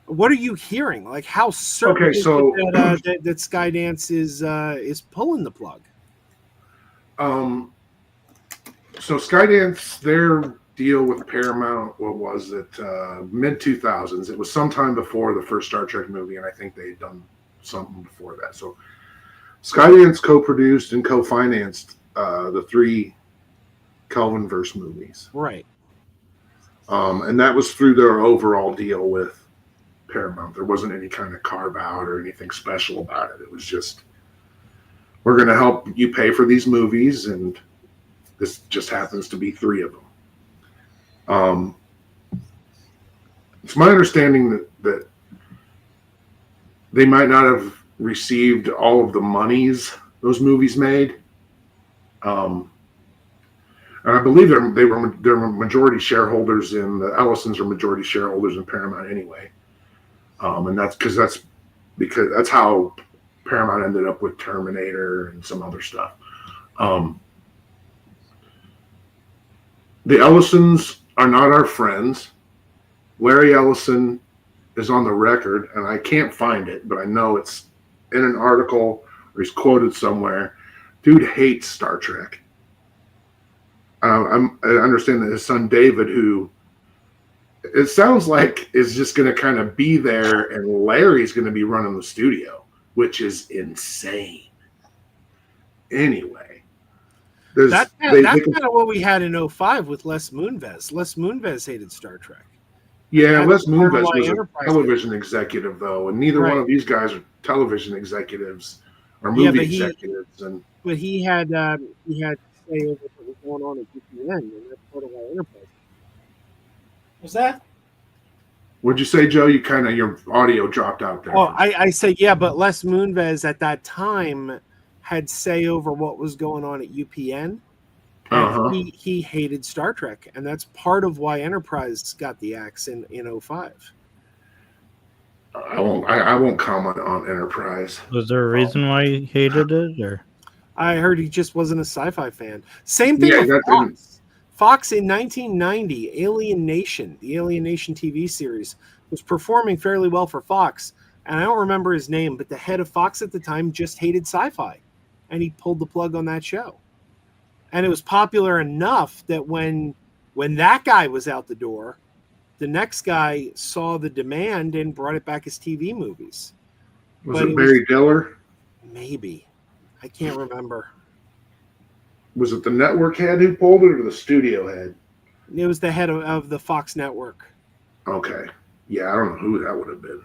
what are you hearing? Like how certain is it that Skydance is pulling the plug? So Skydance, their deal with Paramount, what was it? Mid 2000s. It was sometime before the first Star Trek movie, and I think they'd done something before that. So Skydance co-produced and co-financed the 3 Kelvinverse movies, right? And that was through their overall deal with Paramount. There wasn't any kind of carve out or anything special about it. It was just, we're going to help you pay for these movies, and this just happens to be 3 of them. It's my understanding that they might not have received all of the monies those movies made. And I believe they're majority shareholders in the Ellisons are majority shareholders in Paramount anyway. And that's because that's how Paramount ended up with Terminator and some other stuff. The Ellisons are not our friends. Larry Ellison is on the record, and I can't find it, but I know it's in an article or he's quoted somewhere. Dude hates Star Trek. I understand that his son David, who it sounds like is just going to kind of be there, and Larry's going to be running the studio, which is insane. Anyway, that's kind of what we had in 2005 with Les Moonves. Les Moonves hated Star Trek. Yeah, Les Moonves was a television executive, though, and neither one of these guys are television executives or movie executives. But he had say over what was going on at UPN, and that's part of our enterprise. Was that? What'd you say, Joe? Your audio dropped out there. Oh, I say yeah, but Les Moonves at that time had say over what was going on at UPN. He hated Star Trek, and that's part of why Enterprise got the axe in 2005. I won't comment on Enterprise. Was there a reason why he hated it, or? I heard he just wasn't a sci-fi fan. Same thing with Fox. Fox in 1990, Alien Nation, the Alien Nation TV series, was performing fairly well for Fox, and I don't remember his name, but the head of Fox at the time just hated sci-fi, and he pulled the plug on that show. And it was popular enough that when that guy was out the door, the next guy saw the demand and brought it back as TV movies. Was it Barry Diller? Maybe. I can't remember. Was it the network head who pulled it or the studio head? It was the head of the Fox network. Okay. Yeah, I don't know who that would have been.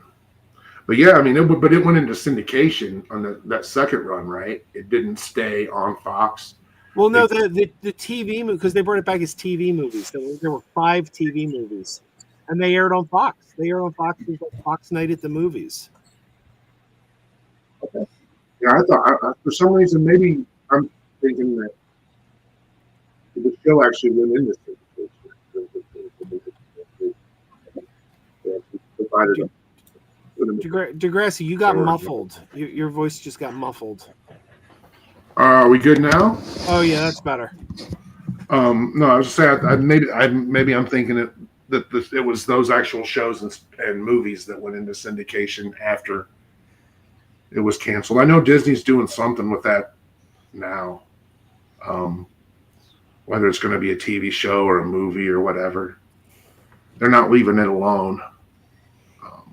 But yeah, I mean, it went into syndication on that second run, right? It didn't stay on Fox. Well, no, the TV movie, because they brought it back as TV movies. There were 5 TV movies, and they aired on Fox. They aired on Fox. It was like Fox Night at the Movies. Okay. Yeah, I thought for some reason maybe I'm thinking that the show actually went into syndication. Degrassi, you got muffled. Your voice just got muffled. Are we good now? Oh yeah, that's better. No, I was just saying maybe I'm thinking that it was those actual shows and movies that went into syndication after it was canceled. I know Disney's doing something with that now. Whether it's going to be a TV show or a movie or whatever, they're not leaving it alone.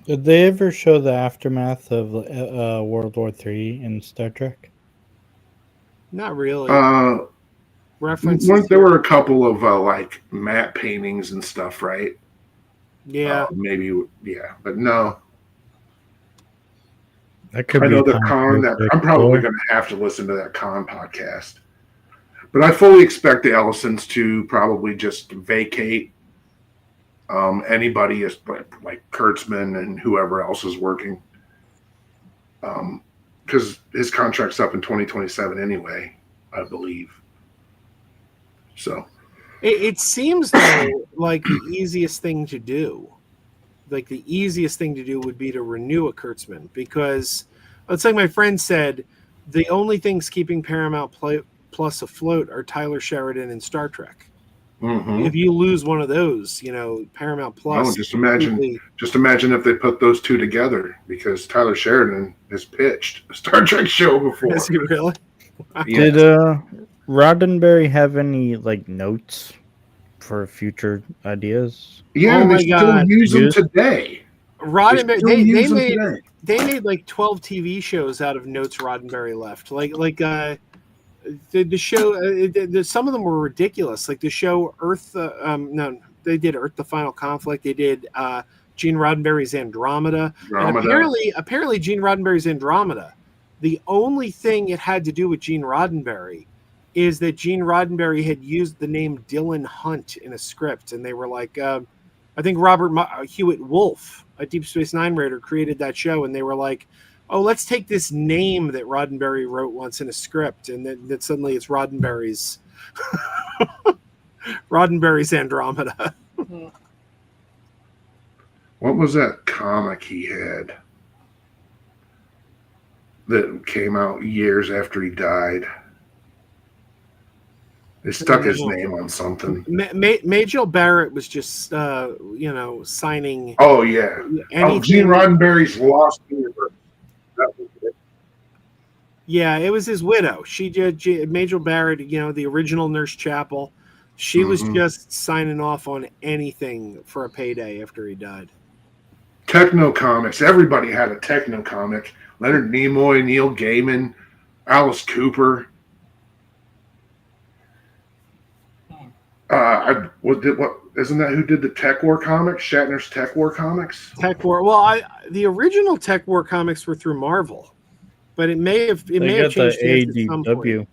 Did they ever show the aftermath of World War III in Star Trek? Not really. References. There were a couple of like matte paintings and stuff, right? Yeah. Maybe, yeah, but no. That could I be know the Con. I'm probably going to have to listen to that Con podcast. But I fully expect the Ellisons to probably just vacate anybody like Kurtzman and whoever else is working. because his contract's up in 2027 anyway, I believe. So It seems though like the easiest thing to do. Like the easiest thing to do would be to renew a Kurtzman, because it's like my friend said, the only things keeping Paramount Plus afloat are Tyler Sheridan and Star Trek. If you lose one of those, Paramount Plus. No, just imagine if they put those two together, because Tyler Sheridan has pitched a Star Trek show before. Is he really? Did Roddenberry have any notes for future ideas? Yeah, Oh my they still God. use them today. Roddenberry, they made like 12 TV shows out of notes Roddenberry left. The show, some of them were ridiculous. Like the show Earth, no, they did Earth: The Final Conflict. They did Gene Roddenberry's Andromeda. And apparently Gene Roddenberry's Andromeda, the only thing it had to do with Gene Roddenberry is that Gene Roddenberry had used the name Dylan Hunt in a script, and they were like, I think Robert Hewitt Wolf, a Deep Space Nine writer, created that show, and they were like, oh, let's take this name that Roddenberry wrote once in a script, and then suddenly it's Roddenberry's Andromeda. What was that comic he had that came out years after he died? They stuck his name on something. Majel Barrett was just, signing. Oh, yeah. Anything. Gene Roddenberry's Lost Universe. That was it. Yeah, it was his widow. She did Majel Barrett, the original Nurse Chapel. She was just signing off on anything for a payday after he died. Techno comics. Everybody had a techno comic. Leonard Nimoy, Neil Gaiman, Alice Cooper. Isn't that who did the Tech War comics? Shatner's Tech War comics. Tech War. Well, the original Tech War comics were through Marvel, but it may have changed hands at some point.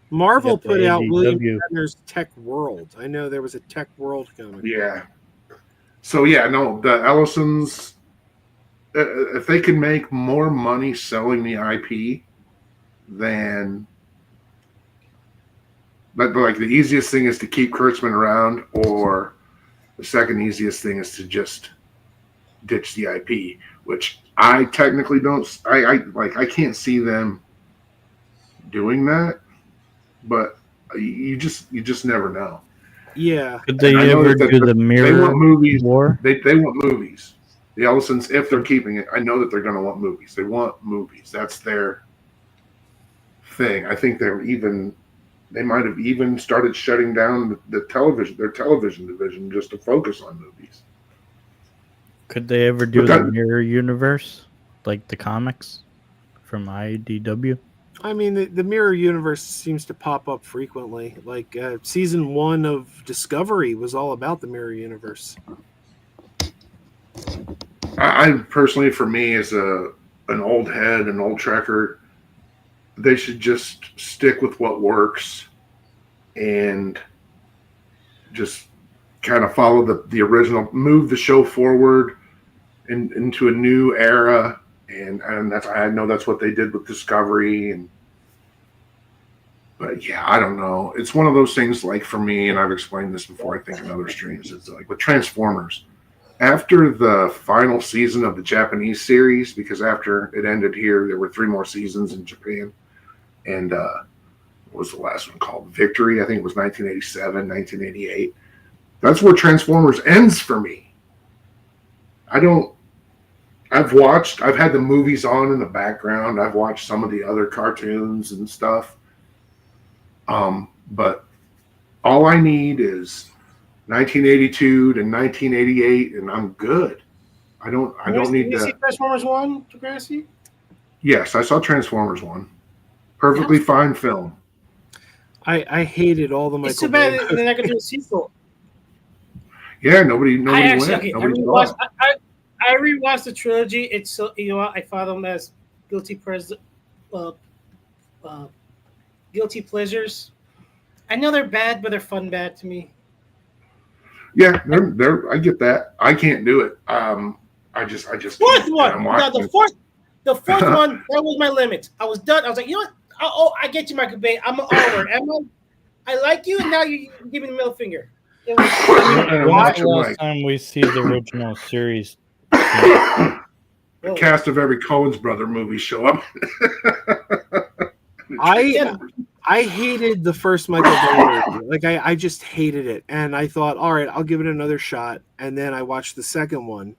Marvel put out William Shatner's Tech World. I know there was a Tech World comic. Yeah. So the Ellisons, if they can make more money selling the IP than. But the easiest thing is to keep Kurtzman around, or the second easiest thing is to just ditch the IP, which I technically don't. I can't see them doing that, but you just never know. Yeah. Could they ever do the mirror? They want movies. War? They want movies. The Ellisons, if they're keeping it, I know that they're going to want movies. They want movies. That's their thing. I think they might have even started shutting down their television division just to focus on movies. Could they ever do the mirror universe, like the comics from IDW? I mean, the mirror universe seems to pop up frequently. Like season 1 of Discovery was all about the mirror universe. I personally, for me, as an old head, an old Trekker, they should just stick with what works and just kind of follow the original, move the show forward into a new era. And I know that's what they did with Discovery. But yeah, I don't know. It's one of those things, like for me, and I've explained this before, I think in other streams, it's like with Transformers. After the final season of the Japanese series, because after it ended here, there were 3 more seasons in Japan. And what was the last one called? Victory. I think it was 1987, 1988. That's where Transformers ends for me. I've had the movies on in the background. I've watched some of the other cartoons and stuff. But all I need is 1982 to 1988, and I'm good. I don't need to. Did you see Transformers 1, Krazy? Yes, I saw Transformers 1. Perfectly fine film. I hated all the Michael. It's too bad they're not going to do a sequel. Yeah, nobody went. I rewatched the trilogy. It's so I follow them as guilty pleasures. I know they're bad, but they're fun bad to me. Yeah, they're. I get that. I can't do it. I just. Fourth one. I'm watching The fourth. The fourth one, that was my limit. I was done. I was like, you know what? I get you, Michael Bay. I'm an R-word. I like you, and now you give me the middle finger. It was, And When's watch the him last like time we see the original series? the cast of every Coen's brother movie show up. I hated the first Michael Bay movie. Like I just hated it, and I thought, all right, I'll give it another shot. And then I watched the second one,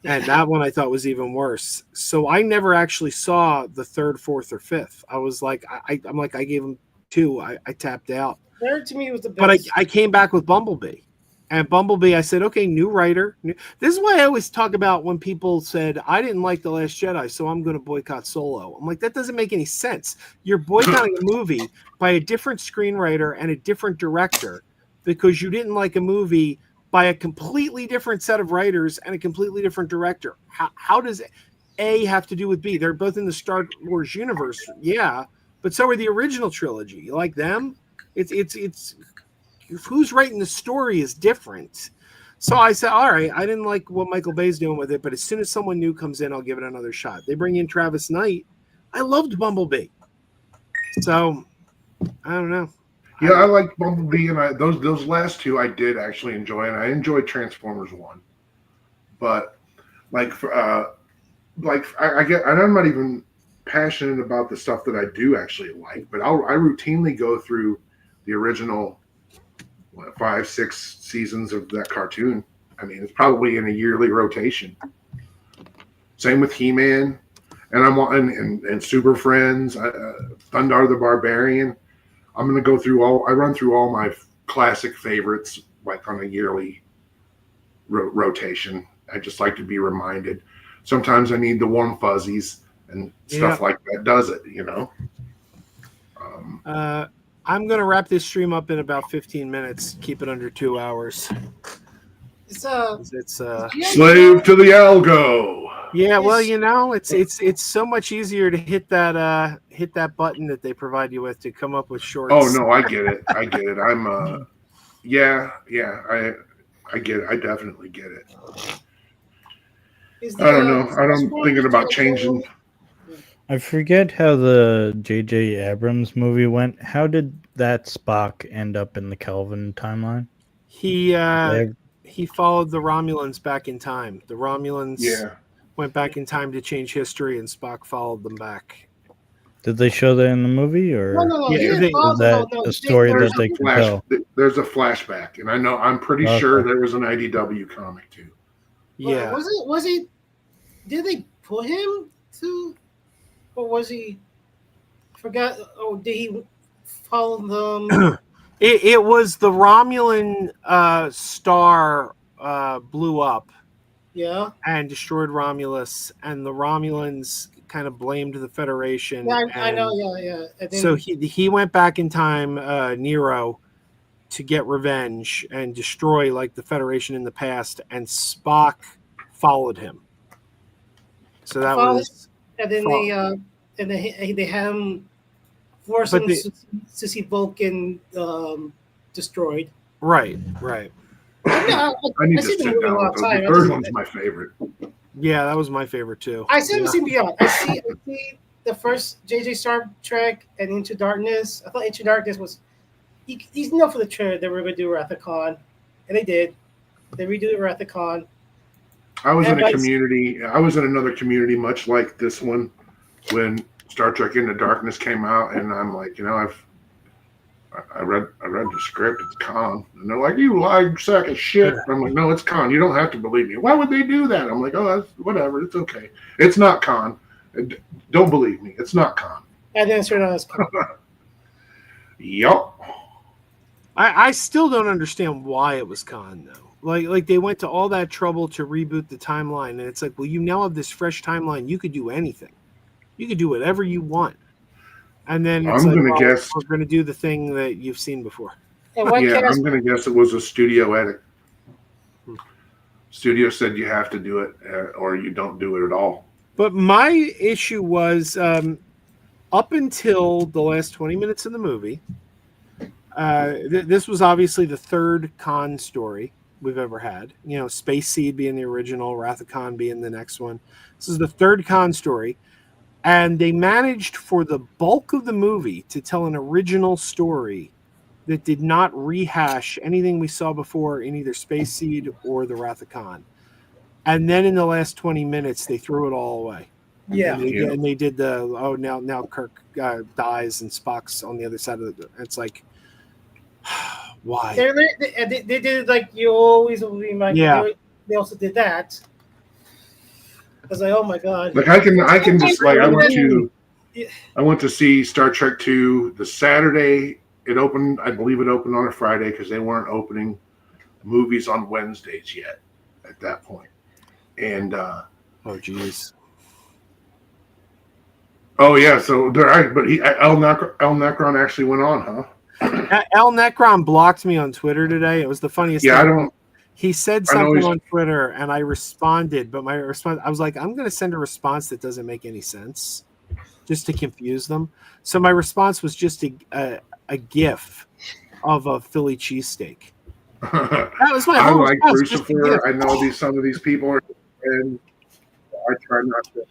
and that one I thought was even worse. So I never actually saw the third, fourth, or fifth. I was like, I'm like, I gave him 2. I tapped out. third to me was the But best. I came back with Bumblebee. And Bumblebee, I said, okay, new writer. This is why I always talk about when people said, I didn't like The Last Jedi, so I'm going to boycott Solo. I'm like, that doesn't make any sense. You're boycotting a movie by a different screenwriter and a different director because you didn't like a movie by a completely different set of writers and a completely different director. How does A have to do with B? They're both in the Star Wars universe, yeah, but so are the original trilogy. You like them? It's who's writing the story is different. So I said, all right, I didn't like what Michael Bay's doing with it, but as soon as someone new comes in, I'll give it another shot. They bring in Travis Knight. I loved Bumblebee. So I don't know. Yeah, I liked Bumblebee, and those last 2 I did actually enjoy, and I enjoyed Transformers 1. But I get, and I'm not even passionate about the stuff that I do actually like, but I routinely go through the original 5, 6 seasons of that cartoon. I mean, it's probably in a yearly rotation. Same with He-Man, and Super Friends, Thundar the Barbarian. I'm going to go through I run through all my classic favorites like on a yearly rotation. I just like to be reminded. Sometimes I need the warm fuzzies and stuff like that does it, you know. I'm going to wrap this stream up in about 15 minutes. Keep it under 2 hours. It's slave to the algo. Yeah, well, you know, it's so much easier to hit that button that they provide you with to come up with shorts. Oh no, I get it. I'm I get it. I definitely get it. I don't know. I'm thinking about changing. I forget how the J.J. Abrams movie went. How did that Spock end up in the Kelvin timeline? He followed the Romulans back in time. The Romulans went back in time to change history, and Spock followed them back. Did they show that in the movie, or no. is that a story that they can tell? There's a flashback, and I'm pretty sure there was an IDW comic too. Yeah. Was he? Did they put him to? Or was he? Forgot. Oh, did he follow them? It was the Romulan star blew up. Yeah. And destroyed Romulus, and the Romulans kind of blamed the Federation. Yeah, I know. Yeah. So he went back in time, Nero, to get revenge and destroy like the Federation in the past, and Spock followed him. So that was. And then they had him force him to see Vulcan destroyed. Right. Yeah, I need to sit down. The third one's my favorite. Yeah, that was my favorite too. I still haven't seen Beyond. I see the first JJ Star Trek and Into Darkness. I thought Into Darkness was he's enough for the trailer that we're gonna do Wrath of Khan, and they did. They redid Wrath of Khan. I was in a community. I was in another community, much like this one, when Star Trek Into Darkness came out, and I'm like, I read the script. It's Khan, and they're like, "You lying sack of shit." I'm like, "No, it's Khan. You don't have to believe me. Why would they do that?" I'm like, "Oh, that's whatever. It's okay. It's not Khan. Don't believe me. It's not Khan." And then it turned out as Khan. Yup. I still don't understand why it was Khan though. Like they went to all that trouble to reboot the timeline, and it's like, well, you now have this fresh timeline. You could do anything. You could do whatever you want. And then it's guess we're going to do the thing that you've seen before. I'm going to guess it was a studio edit. Studio said you have to do it, or you don't do it at all. But my issue was up until the last 20 minutes of the movie. This was obviously the third Khan story. we've ever had. You know, Space Seed being the original, Wrath of Khan being the next one. This is the third Khan story. And they managed for the bulk of the movie to tell an original story that did not rehash anything we saw before in either Space Seed or the Wrath of Khan. And then in the last 20 minutes, they threw it all away. Yeah. And they did the, now Kirk dies and Spock's on the other side of the, it's like, why? They did it like you always remind. Yeah. They also did that. I was like, oh my god. Like I can just like I went to see Star Trek 2 the Saturday. It opened, I believe it opened on a Friday because they weren't opening movies on Wednesdays yet at that point. And oh geez. Oh yeah, so there. But El Necron actually went on, huh? El Necron blocked me on Twitter today. It was the funniest Yeah, thing. He said something on Twitter, and I responded. But my response, I was like, I'm going to send a response that doesn't make any sense, just to confuse them. So my response was just a GIF of a Philly cheesesteak. That was my whole like response, Crucifer. I know some of these people are, and I try not to.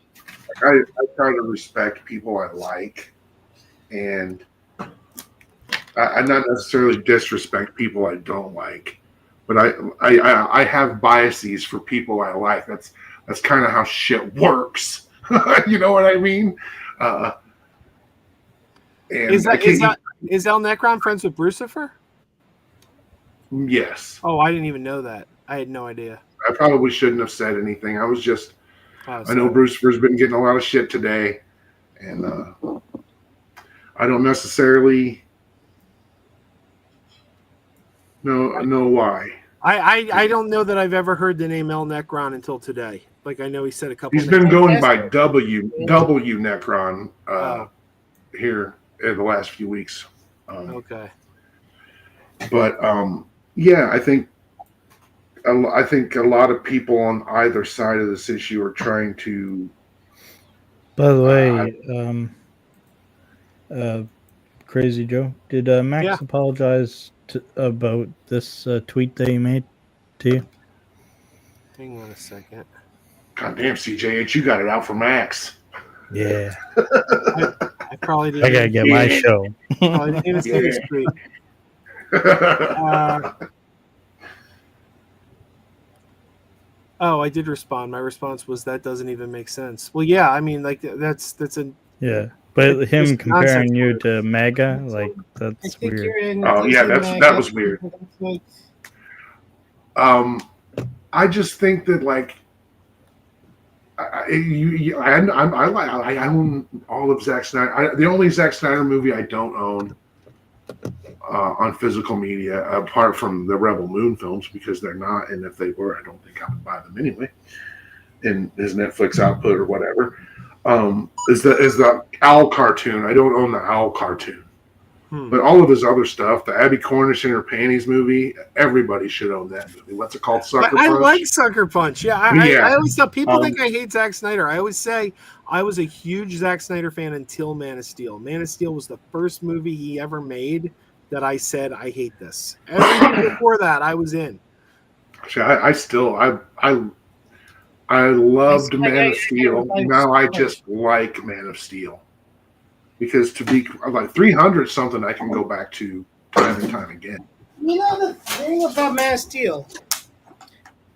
I try to respect people I like, and I not necessarily disrespect people I don't like, but I have biases for people I like. That's kind of how shit works. You know what I mean? And is El Necron friends with Crucifer? Yes. Oh, I didn't even know that. I had no idea. I probably shouldn't have said anything. I was just. I know Crucifer's been getting a lot of shit today, and I don't necessarily know why. I don't know that I've ever heard the name El Necron until today. Like I know he said a couple. He's been going by W Necron here in the last few weeks. Okay. But yeah, I think a lot of people on either side of this issue are trying to. By the way, Crazy Joe, did Max apologize about this tweet that he made to you? Hang on a second. God damn, CJ, you got it out for Max. Yeah. I probably didn't. I gotta get my show. I didn't even see this tweet. I did respond. My response was that doesn't even make sense. Well, yeah, I mean, like that's a but him comparing you to MAGA, like that's weird. Oh yeah, that was weird. I just think that like I own all of Zack Snyder. The only Zack Snyder movie I don't own on physical media, apart from the Rebel Moon films, because they're not, and if they were, I don't think I would buy them anyway. In his Netflix output or whatever, is the Owl cartoon. I don't own the Owl cartoon, but all of his other stuff, the Abby Cornish in her panties movie, everybody should own that movie. What's it called? Sucker Punch. I like Sucker Punch. Yeah, I always tell people think I hate Zack Snyder. I always say I was a huge Zack Snyder fan until Man of Steel. Man of Steel was the first movie he ever made that I said I hate this. Everything before that, I was in. I loved Man of Steel. Now I just like Man of Steel because to be like 300 something, I can go back to time and time again. You know the thing about Man of Steel,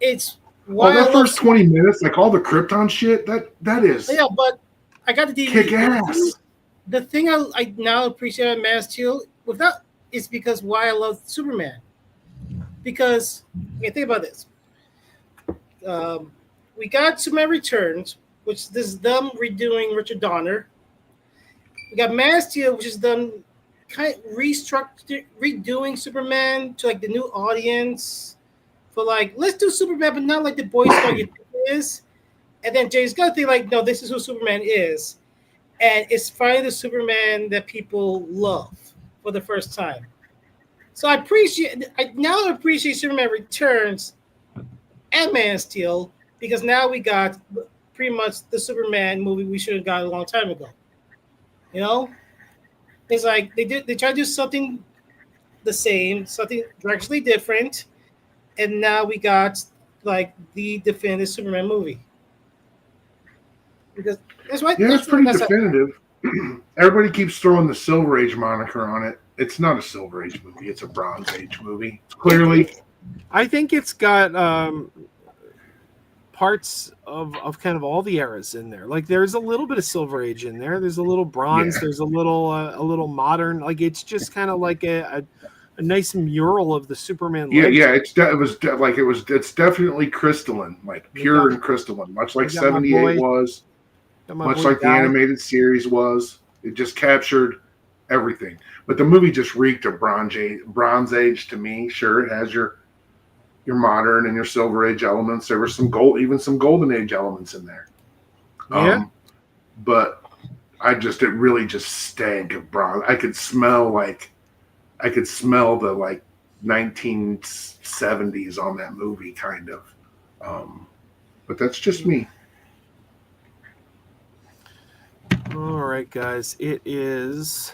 it's that first 20 minutes, like all the Krypton shit, that is but I got the DVD. Kick ass. The thing I now appreciate about Man of Steel is because why I love Superman. Because think about this. We got Superman Returns, which this is them redoing Richard Donner. We got Man of Steel, which is them kind of redoing Superman to like the new audience for like, let's do Superman, but not like the Boy Scout you think it is. And then James Gunn think like, no, this is who Superman is. And it's finally the Superman that people love for the first time. So I now appreciate Superman Returns and Man of Steel because now we got pretty much the Superman movie we should have got a long time ago. You know? It's like they try to do something the same, something directionally different, and now we got like the definitive Superman movie. Because that's why. Yeah, it's pretty definitive. Everybody keeps throwing the Silver Age moniker on it. It's not a Silver Age movie. It's a Bronze Age movie. Clearly. I think it's got parts of kind of all the eras in there. Like there's a little bit of Silver Age in there. There's a little bronze. Yeah. There's a little modern. Like it's just kind of like a nice mural of the Superman. Yeah, legend. yeah. It's definitely crystalline, like pure and crystalline, much like '78 was, much like the animated series was. It just captured everything. But the movie just reeked of Bronze Age to me. Sure, it has your modern and your Silver Age elements. There were some Golden Age elements in there. Yeah. But it really just stank of bronze. I could smell the like 1970s on that movie, kind of. But that's just me. All right, guys. It is.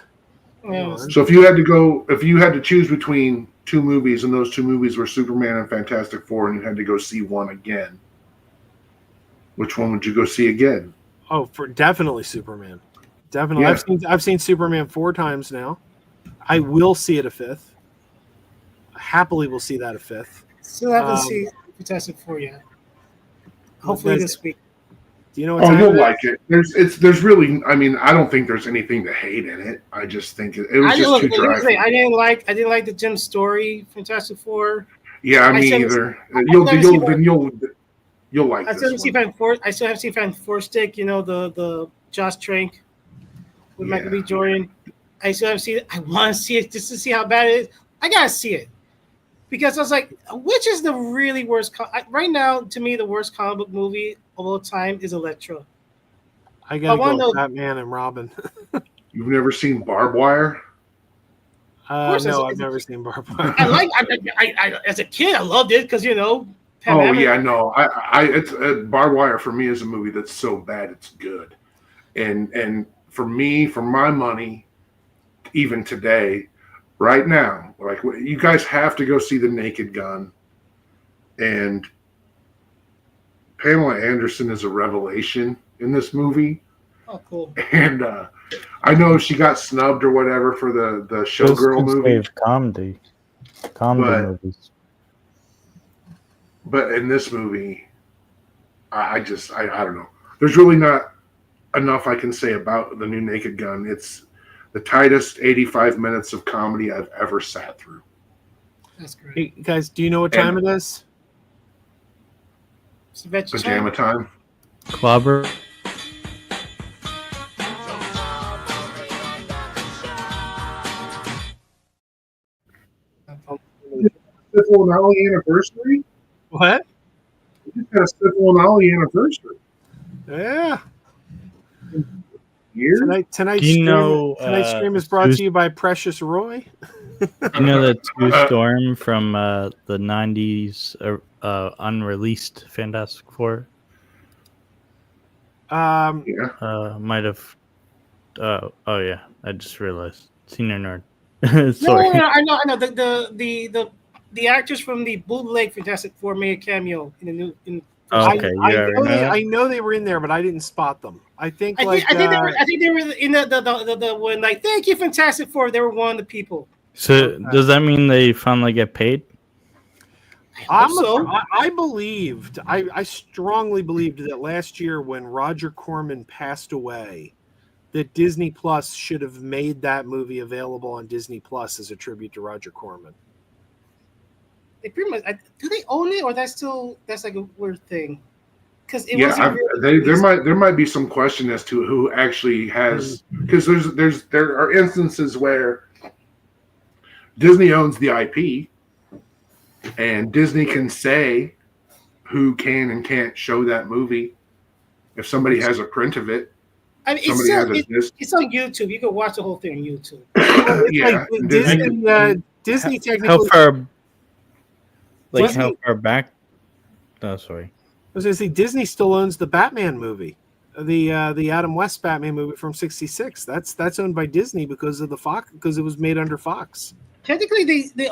So if you had to choose between two movies, and those two movies were Superman and Fantastic Four, and you had to go see one again, which one would you go see again? Oh, for definitely Superman. Definitely. Yeah. I've seen Superman 4 times now. I will see it a fifth. I happily will see that a fifth. Still haven't seen Fantastic Four yet. Hopefully this week. Do you know what Oh, time you'll it is? like it. There's really, I mean, I don't think there's anything to hate in it. I just think it was just too dry. I didn't like the Jim Story Fantastic Four. Yeah, me either. You'll like I still this haven't one. I still have seen Fan Four Stick. You know the Josh Trank with Michael B. Jordan. I still haven't seen it. I want to see it just to see how bad it is. I gotta see it because I was like, which is the really worst? Right now, to me, the worst comic book movie of all time is Elektra. I gotta go with Batman and Robin. You've never seen Barbed Wire? No, I've never seen Barbed Wire. I as a kid, I loved it because Yeah, no. It's Barbed Wire for me is a movie that's so bad it's good, and for me, for my money, even today, right now, like you guys have to go see The Naked Gun, and Pamela Anderson is a revelation in this movie. Oh, cool. And I know she got snubbed or whatever for the Showgirl movie. Comedy movies. But in this movie, I don't know. There's really not enough I can say about the new Naked Gun. It's the tightest 85 minutes of comedy I've ever sat through. That's great. Hey, guys, do you know what time it is? It's Pajama time. Clobber. Civil and Ollie anniversary? What? We just had a Civil and Ollie anniversary. Yeah. Year? Tonight's stream is brought to you by Precious Roy. You know the Two Storm from the 90s unreleased Fantastic Four? Might have. Oh yeah, I just realized. Senior nerd. Sorry. No, I know. The actors from the bootleg Fantastic Four made a cameo in the new. I know they were in there, but I didn't spot them. I think they were in the one like thank you Fantastic Four. They were one of the people. So does that mean they finally get paid? I strongly believed that last year when Roger Corman passed away, that Disney Plus should have made that movie available on Disney Plus as a tribute to Roger Corman. They pretty much do they own it or that's like a weird thing? Because there might be some question as to who actually has, because there are instances where Disney owns the IP, and Disney can say who can and can't show that movie if somebody has a print of it. I mean, it's on YouTube. You can watch the whole thing on YouTube. Disney technically. How far back? Oh, sorry. I was going to say Disney still owns the Batman movie, the Adam West Batman movie from '66. That's owned by Disney because of the Fox, because it was made under Fox. Technically, they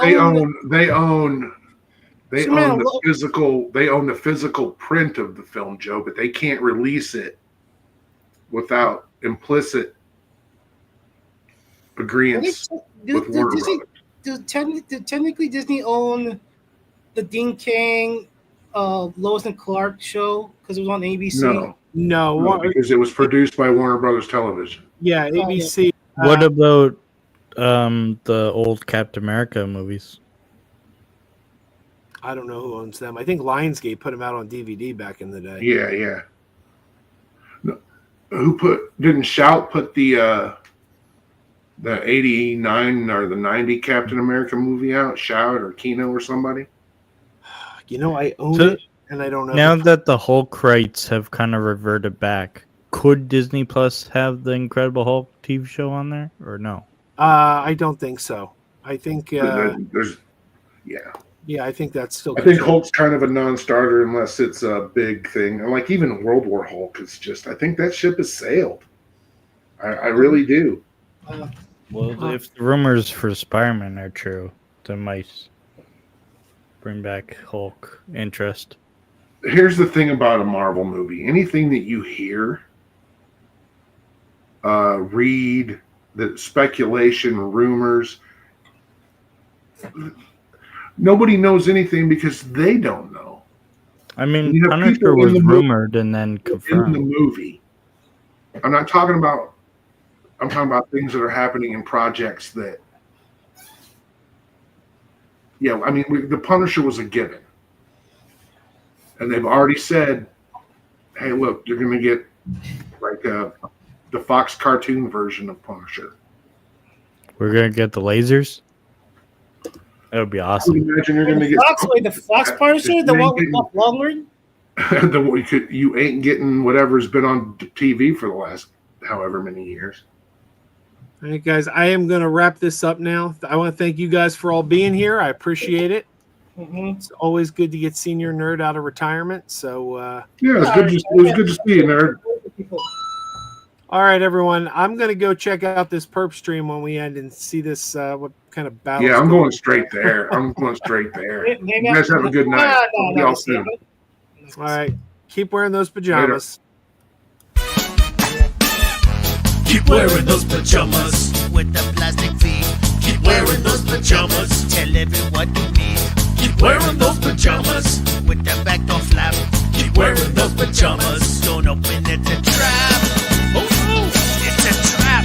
They Superman own the alone- physical. They own the physical print of the film, Joe, but they can't release it without implicit agreements with Warner Brothers. Technically Disney own the Dean King, Lois and Clark show because it was on ABC? No, because it was produced by Warner Brothers Television. Yeah, ABC. What about the old Captain America movies? I don't know who owns them. I think Lionsgate put them out on DVD back in the day. Yeah. No, didn't Shout put the 89 or the 90 Captain America movie out? Shout or Kino or somebody? I own it, and I don't know. Now that the Hulk rights have kind of reverted back, could Disney Plus have the Incredible Hulk TV show on there, or no? I don't think so. I think There's I think that's still. I think Hulk's kind of a non-starter unless it's a big thing. And like even World War Hulk is just. I think that ship has sailed. I really do. Well, if the rumors for Spider-Man are true, they might bring back Hulk interest. Here's the thing about a Marvel movie: anything that you hear, read, the speculation, rumors. Nobody knows anything because they don't know. I mean, Punisher was rumored and then confirmed. In the movie. I'm talking about things that are happening in projects that. Yeah, I mean, the Punisher was a given. And they've already said, hey, look, you're going to get like the Fox cartoon version of Punisher. We're going to get the lasers? That would be awesome. Imagine you're going to get the Fox Punisher, the one with Buff Longward. You ain't getting whatever's been on TV for the last however many years. All right, guys, I am going to wrap this up now. I want to thank you guys for all being here. I appreciate it. Mm-hmm. It's always good to get Senior Nerd out of retirement. So it was good to see you, Nerd. All right, everyone. I'm going to go check out this perp stream when we end and see this what kind of battle. Yeah, I'm going straight there. You guys have a good night. Y'all soon. All right. Keep wearing those pajamas. Keep wearing those pajamas with the plastic feet. Keep wearing those pajamas. Tell everyone you meet. Keep wearing those pajamas with the back door flap. Keep wearing those pajamas. Don't open it, it's a trap. Oh no, it's a trap.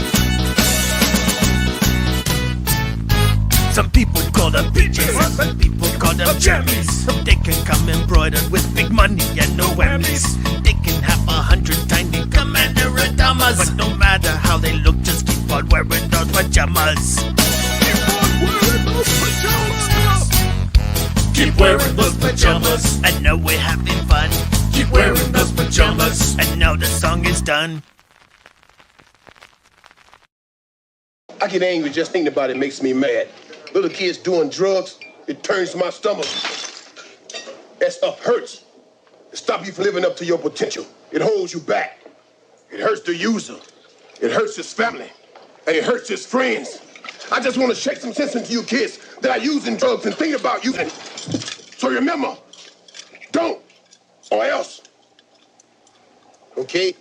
Some people call them bitches. Some people call them jammies. They can come embroidered with big money and no whammies. They can have 100 tiny commander Adamas. But no matter how they look, just keep on wearing those pajamas. Keep on wearing those pajamas. Keep wearing those pajamas. And now we're having fun. Keep wearing those pajamas. And now the song is done. I get angry just thinking about it makes me mad. Little kids doing drugs, it turns my stomach. That stuff hurts. It stops you from living up to your potential. It holds you back. It hurts the user. It hurts his family. And it hurts his friends. I just want to shake some sense into you kids that are using drugs and thinking about using it. So remember, don't, or else. Okay?